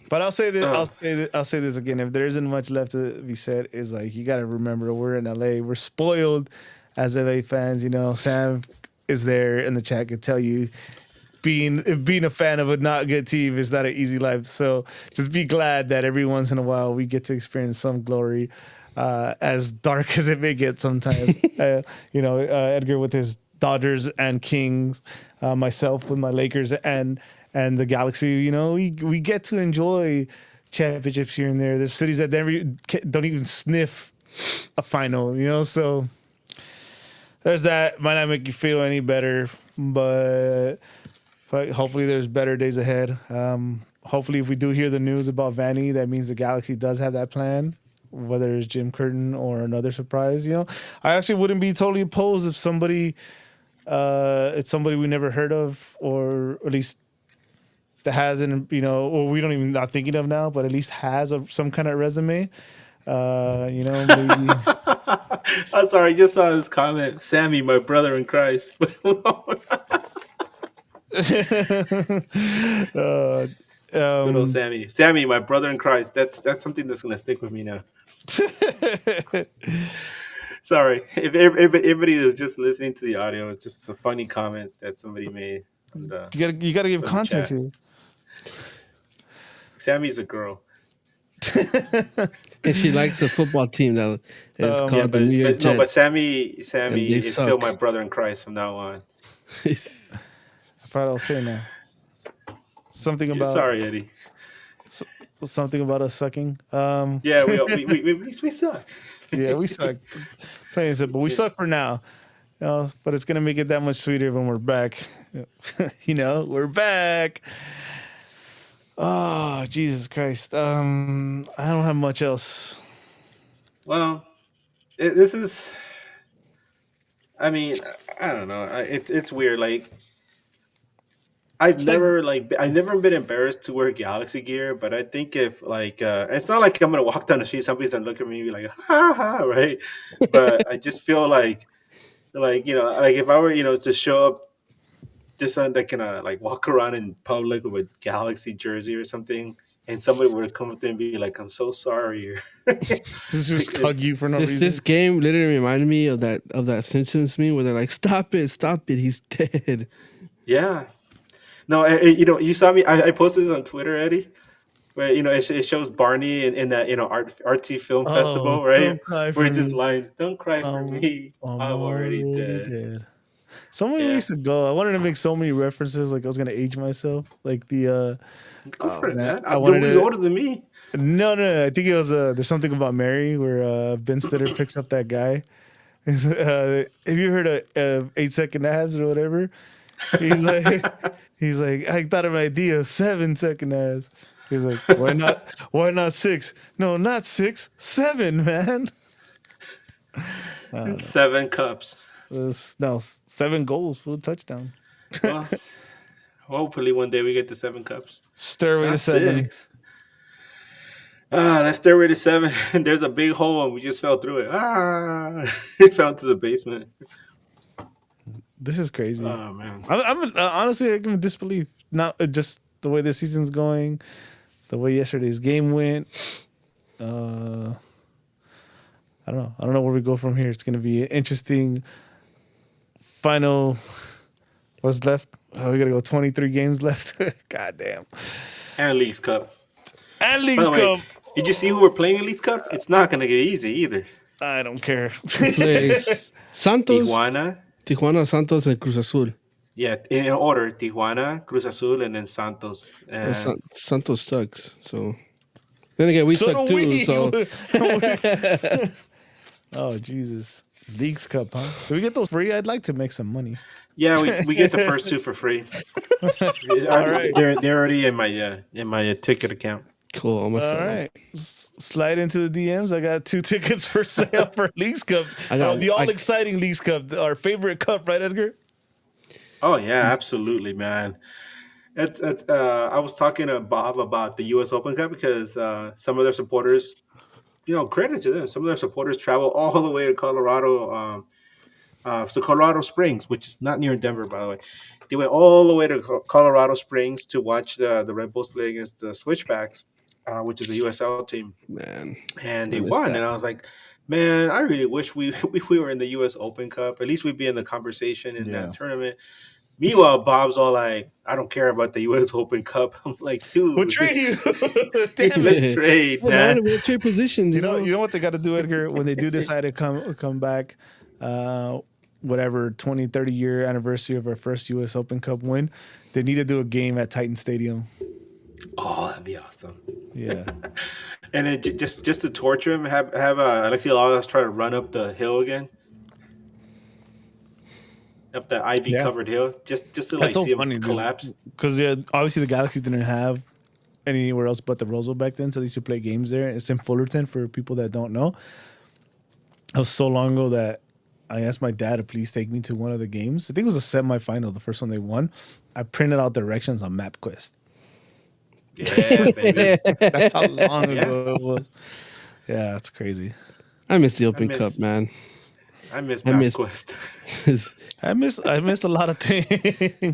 But I'll say this.
Oh,
I'll say this again. If there isn't much left to be said, is like you got to remember we're in LA. We're spoiled as LA fans. You know, Sam is there in the chat could tell you being a fan of a not good team is not an easy life. So just be glad that every once in a while we get to experience some glory, as dark as it may get sometimes. Edgar with his Dodgers and Kings, myself with my Lakers and the Galaxy. You know, we get to enjoy championships here and there. There's cities that never don't even sniff a final. You know, so there's that. Might not make you feel any better, but hopefully there's better days ahead. Hopefully, if we do hear the news about Vanny, that means the Galaxy does have that plan, whether it's Jim Curtin or another surprise. You know, I actually wouldn't be totally opposed if it's somebody we never heard of, or at least that hasn't, or we don't even not thinking of now, but at least has some kind of resume. Maybe.
I'm sorry. I just saw this comment. Sammy, my brother in Christ.
uh,
Good old Sammy. Sammy, my brother in Christ. That's something that's gonna stick with me now. Sorry, if everybody was just listening to the audio, it's just a funny comment that somebody made on the
you gotta give
from the
context
chat.
here.
Sammy's a girl.
And she likes a football team that is
Yeah,
called the New York
but no, but
Jets.
Sammy
And they
is still my
suck.
brother in Christ from now on.
I forgot I was saying now. Something
Yeah,
about
sorry, Eddie.
something about us sucking.
Yeah, we suck.
Yeah, we suck. Plain and simple. We suck for now. But it's gonna make it that much sweeter when we're back. We're back. Oh, Jesus Christ. I don't have much else.
Well, this is. I mean, I don't know. It's weird. Like
It's like
I've never been embarrassed to wear Galaxy gear, but I think if it's not like I'm gonna walk down the street, somebody's gonna look at me and be like, ha ha, right? But I just feel like if I were to show up just on like gonna like walk around in public with a Galaxy jersey or something, and somebody were to come up to me and be like, I'm so sorry.
just hug you for no
This
reason.
game literally reminded me of that Simpsons meme where they're like, stop it, he's dead.
Yeah. No, you saw me. I posted this on Twitter, Eddie. Where it shows Barney in that artsy film
Oh,
festival, right?
don't cry
Where
for
it's just
me.
line, "Don't cry for
I'm,
me,
I'm
I'm already
already
dead."
dead. Somewhere we
Yeah,
used to go. I wanted to make so many references, like I was gonna age myself. Like the
go for it,
man.
man.
I wanted
Nobody's
to.
older than me.
No. I think it was there's something about Mary where Ben Stiller picks up that guy. Have you heard of 8 second abs or whatever? He's like, he's like, I thought of an idea, 7 second abs. He's like, why not? Why not six? No, not six, seven, man.
It's 7 cups.
No, 7 goals for a touchdown.
Well, hopefully one day we get to 7 cups.
Stairway to
Not
seven.
6. That's stairway to 7. There's a big hole and we just fell through it. It fell into the basement.
This is crazy.
Oh man.
I'm honestly, I'm in disbelief. Not just the way this season's going, the way yesterday's game went. I don't know. I don't know where we go from here. It's going to be an interesting final. What's left? Oh, we got to go 23 games left. God damn.
And Leagues Cup.
And
By
Leagues
the way,
Cup.
did you see who we're playing in Leagues Cup? It's not gonna get easy either.
I don't care.
Plays Santos,
Tijuana.
Santos, and Cruz Azul.
Yeah, in order: Tijuana, Cruz Azul, and then Santos.
Well, Santos sucks. So then again, we
So
suck
do
too.
we.
So
Oh, Jesus. Leagues Cup, huh? Do we get those free? I'd like to make some money.
Yeah, we get the first two for free.
All right.
They're already in my ticket account.
Cool. I'm gonna
All
sell 'em.
right. Slide into the DMs. I got 2 tickets for sale for Leagues Cup.
I got.
The all
I,
exciting Leagues Cup, our favorite cup, right, Edgar?
Oh yeah, absolutely, man. I was talking to Bob about the U.S. Open Cup because some of their supporters, credit to them. Some of their supporters travel all the way to Colorado, to Colorado Springs, which is not near Denver, by the way. They went all the way to Colorado Springs to watch the Red Bulls play against the Switchbacks, which is a USL team,
man,
and
I
they
missed
won.
that.
And I was like, man, I really wish we we were in the U.S. Open Cup. At least we'd be in the conversation in that
Yeah.
tournament. Meanwhile, Bob's all like, I don't care about the U.S. Open Cup. I'm like,
We'll
dude,
trade you. Damn
let's
it.
Hey,
trade,
man,
man.
we'll trade positions.
You know what they got to do, Edgar, when they do decide to come back, uh, whatever 20, 30-year anniversary of our first U.S. Open Cup win, they need to do a game at Titan Stadium.
Oh, that'd be awesome.
Yeah.
And then just to torture him, have Alexi Lalas try to run up the hill again, up the ivy
Yeah.
covered hill, just to
That's
like
so
see him
funny, dude.
collapse.
Because obviously the Galaxy didn't have anywhere else but the Roseville back then, so they used to play games there. It's in Fullerton for people that don't know. It was so long ago that I asked my dad to please take me to one of the games. I think it was a semifinal, the first one they won. I printed out directions on MapQuest.
Yeah, baby.
That's how long
Yeah,
ago it was. Yeah, that's crazy.
I miss the
I
Open Cup,
miss
man.
I miss
I miss.
MapQuest.
I missed a lot of things.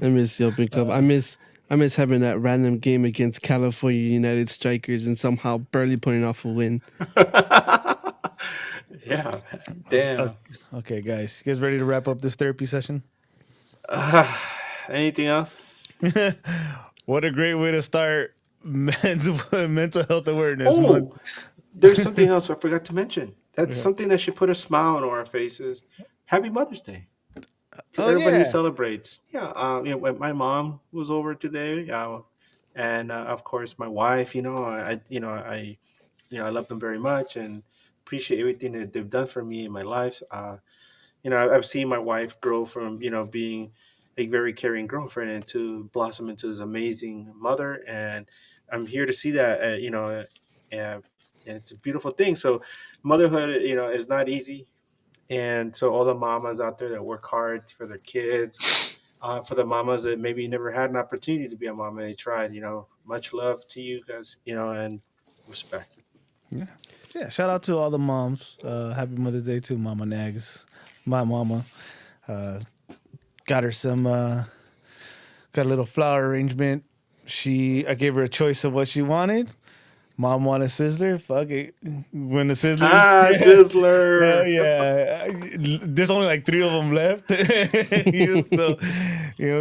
I miss the Open Cup. I miss having that random game against California United Strikers and somehow barely putting off a win.
Yeah,
Uh,
damn.
okay, guys, you guys ready to wrap up this therapy session?
Uh, Anything else?
What a great way to start mental health awareness month.
Oh, there's something else I forgot to mention. That's
Yeah.
something that should put a smile on our faces. Happy Mother's Day to
Oh
everybody who
yeah.
celebrates. Yeah, my mom was over today, and of course my wife. I love them very much and appreciate everything that they've done for me in my life. I've seen my wife grow from being a very caring girlfriend and to blossom into this amazing mother, and I'm here to see that. And it's a beautiful thing. So motherhood, is not easy, and so all the mamas out there that work hard for their kids, for the mamas that maybe never had an opportunity to be a mom and they tried, much love to you guys, and respect.
Yeah. Yeah. Shout out to all the moms. Happy Mother's Day to Mama Nags. My mama. Uh, got her some got a little flower arrangement. I gave her a choice of what she wanted. Mom wanted Sizzler. Fuck it. When the Sizzlers,
Sizzler.
There's only like 3 of them left. So,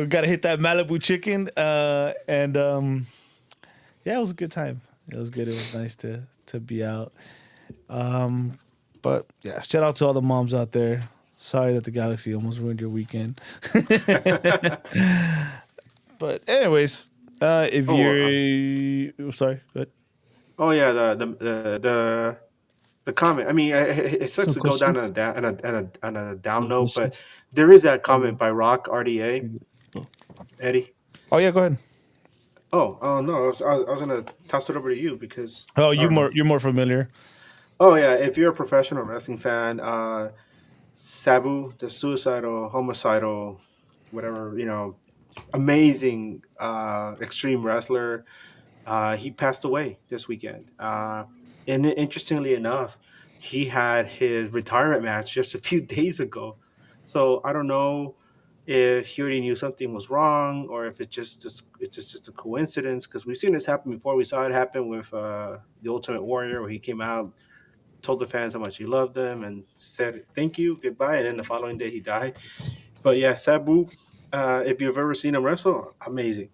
gotta hit that Malibu chicken. And yeah, it was a good time. It was good. It was nice to be out. Um, but yeah, shout out to all the moms out there. Sorry that the Galaxy almost ruined your weekend. But anyways, if
Oh,
you're sorry, go ahead.
oh yeah, the comment. I mean, it sucks
No
to go down
questions.
on a down
No
note, but
questions.
there is that comment by Rock RDA
Oh,
Eddie.
Oh yeah, go ahead.
Oh no, I was gonna toss it over to you because
Oh,
I don't know.
you're more familiar.
Oh yeah, if you're a professional wrestling fan, Sabu, the suicidal, homicidal, whatever, amazing extreme wrestler. He passed away this weekend. And interestingly enough, he had his retirement match just a few days ago. So I don't know if he already knew something was wrong or if it's just a coincidence because we've seen this happen before. We saw it happen with the Ultimate Warrior where he came out, told the fans how much he loved them, and said thank you, goodbye, and then the following day he died. But yeah, Sabu, if you've ever seen him wrestle, amazing.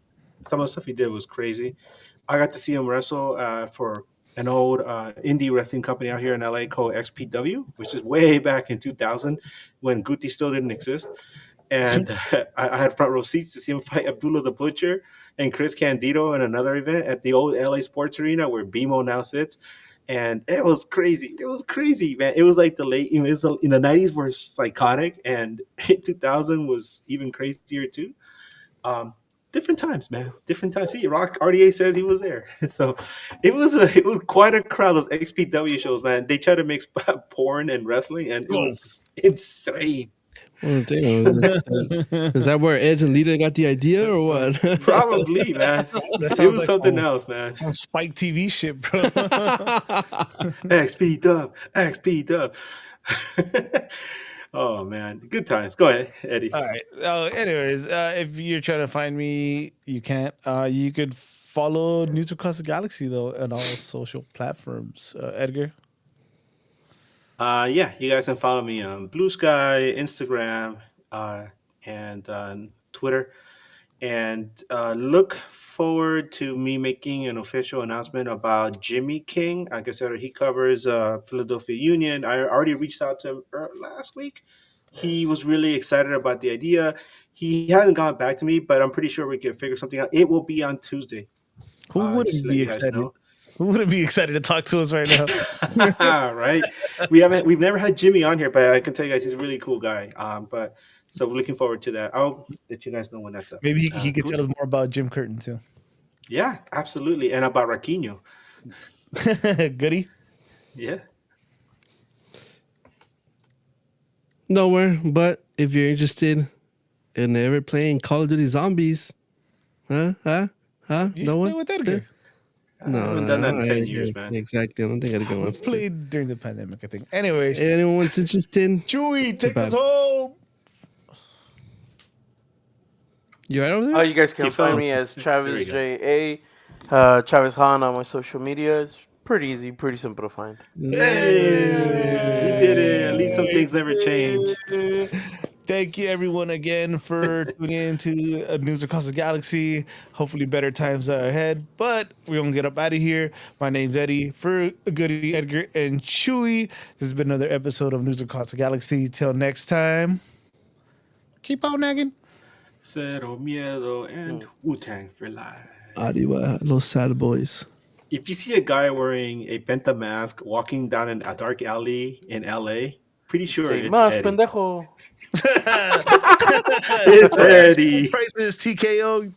Some of the stuff he did was crazy. I got to see him wrestle for an old indie wrestling company out here in LA called XPW, which is way back in 2000 when Guti still didn't exist. And I had front row seats to see him fight Abdullah the Butcher and Chris Candido in another event at the old LA Sports Arena where BMO now sits. and it was crazy. It was crazy, man. It was like it was in the '90s were psychotic, and 2000 was even crazier too. Um, Different times, man. Different times. See, Rock RDA says he was there, so it was quite a crowd. Those XPW shows, man. They try to mix porn and wrestling, and it
Oh.
was insane.
Well, damn. Is that where Edge and Lita got the idea, or what?
Probably, man.
That
It
sounds
was
like
something else, man.
some Spike TV shit, bro.
XP Dub, XP Dub. Oh man, good times. Go ahead, Eddie.
All right. Anyways, if you're trying to find me, you can't. You could follow News Across the Galaxy though on all social platforms. Edgar.
Yeah, you guys can follow me on Blue Sky, Instagram, and Twitter. And look forward to me making an official announcement about Jimmy King. Like I said, he covers Philadelphia Union. I already reached out to him last week. He was really excited about the idea. He hasn't gone back to me, but I'm pretty sure we can figure something out. It will be on Tuesday.
Who
Just
wouldn't
to let
be
you guys
excited?
know.
Who wouldn't be excited to talk to us right now?
Right? We've never had Jimmy on here, but I can tell you guys he's a really cool guy. But so we're looking forward to that. I'll let you guys know when that's up.
Maybe he could tell us more about Jim Curtin too.
Yeah, absolutely, and about Raquinho.
Goody.
Yeah.
Nowhere, but if you're interested in ever playing Call of Duty Zombies,
You
no
should play
one.
with Edgar.
I haven't done that in 10 years, man.
Exactly. I don't think Edgar wants to.
Played during the pandemic, I think. Anyways,
Anyone's interested?
Chewy, take us
about-
home.
You right over there?
Oh, you guys can
He
find
fell.
me as
There
Travis
we go.
J A, Travis Han on my social media. It's pretty easy, pretty simple to find.
Hey, he did it. At least some things never change.
Thank you, everyone, again for tuning in to News Across the Galaxy. Hopefully, better times are ahead. But we're going to get up out of here. My name's Eddie. For Goody, Edgar, and Chewy, this has been another episode of News Across the Galaxy. Till next time, keep on nagging.
Cero Miedo and Wu-Tang for life.
Arriba, los sad boys.
If you see a guy wearing a Penta mask walking down in a dark alley in LA, pretty sure
Say,
it's
Mas
Eddie.
pendejo.
It's Eddie.
Prices TKO.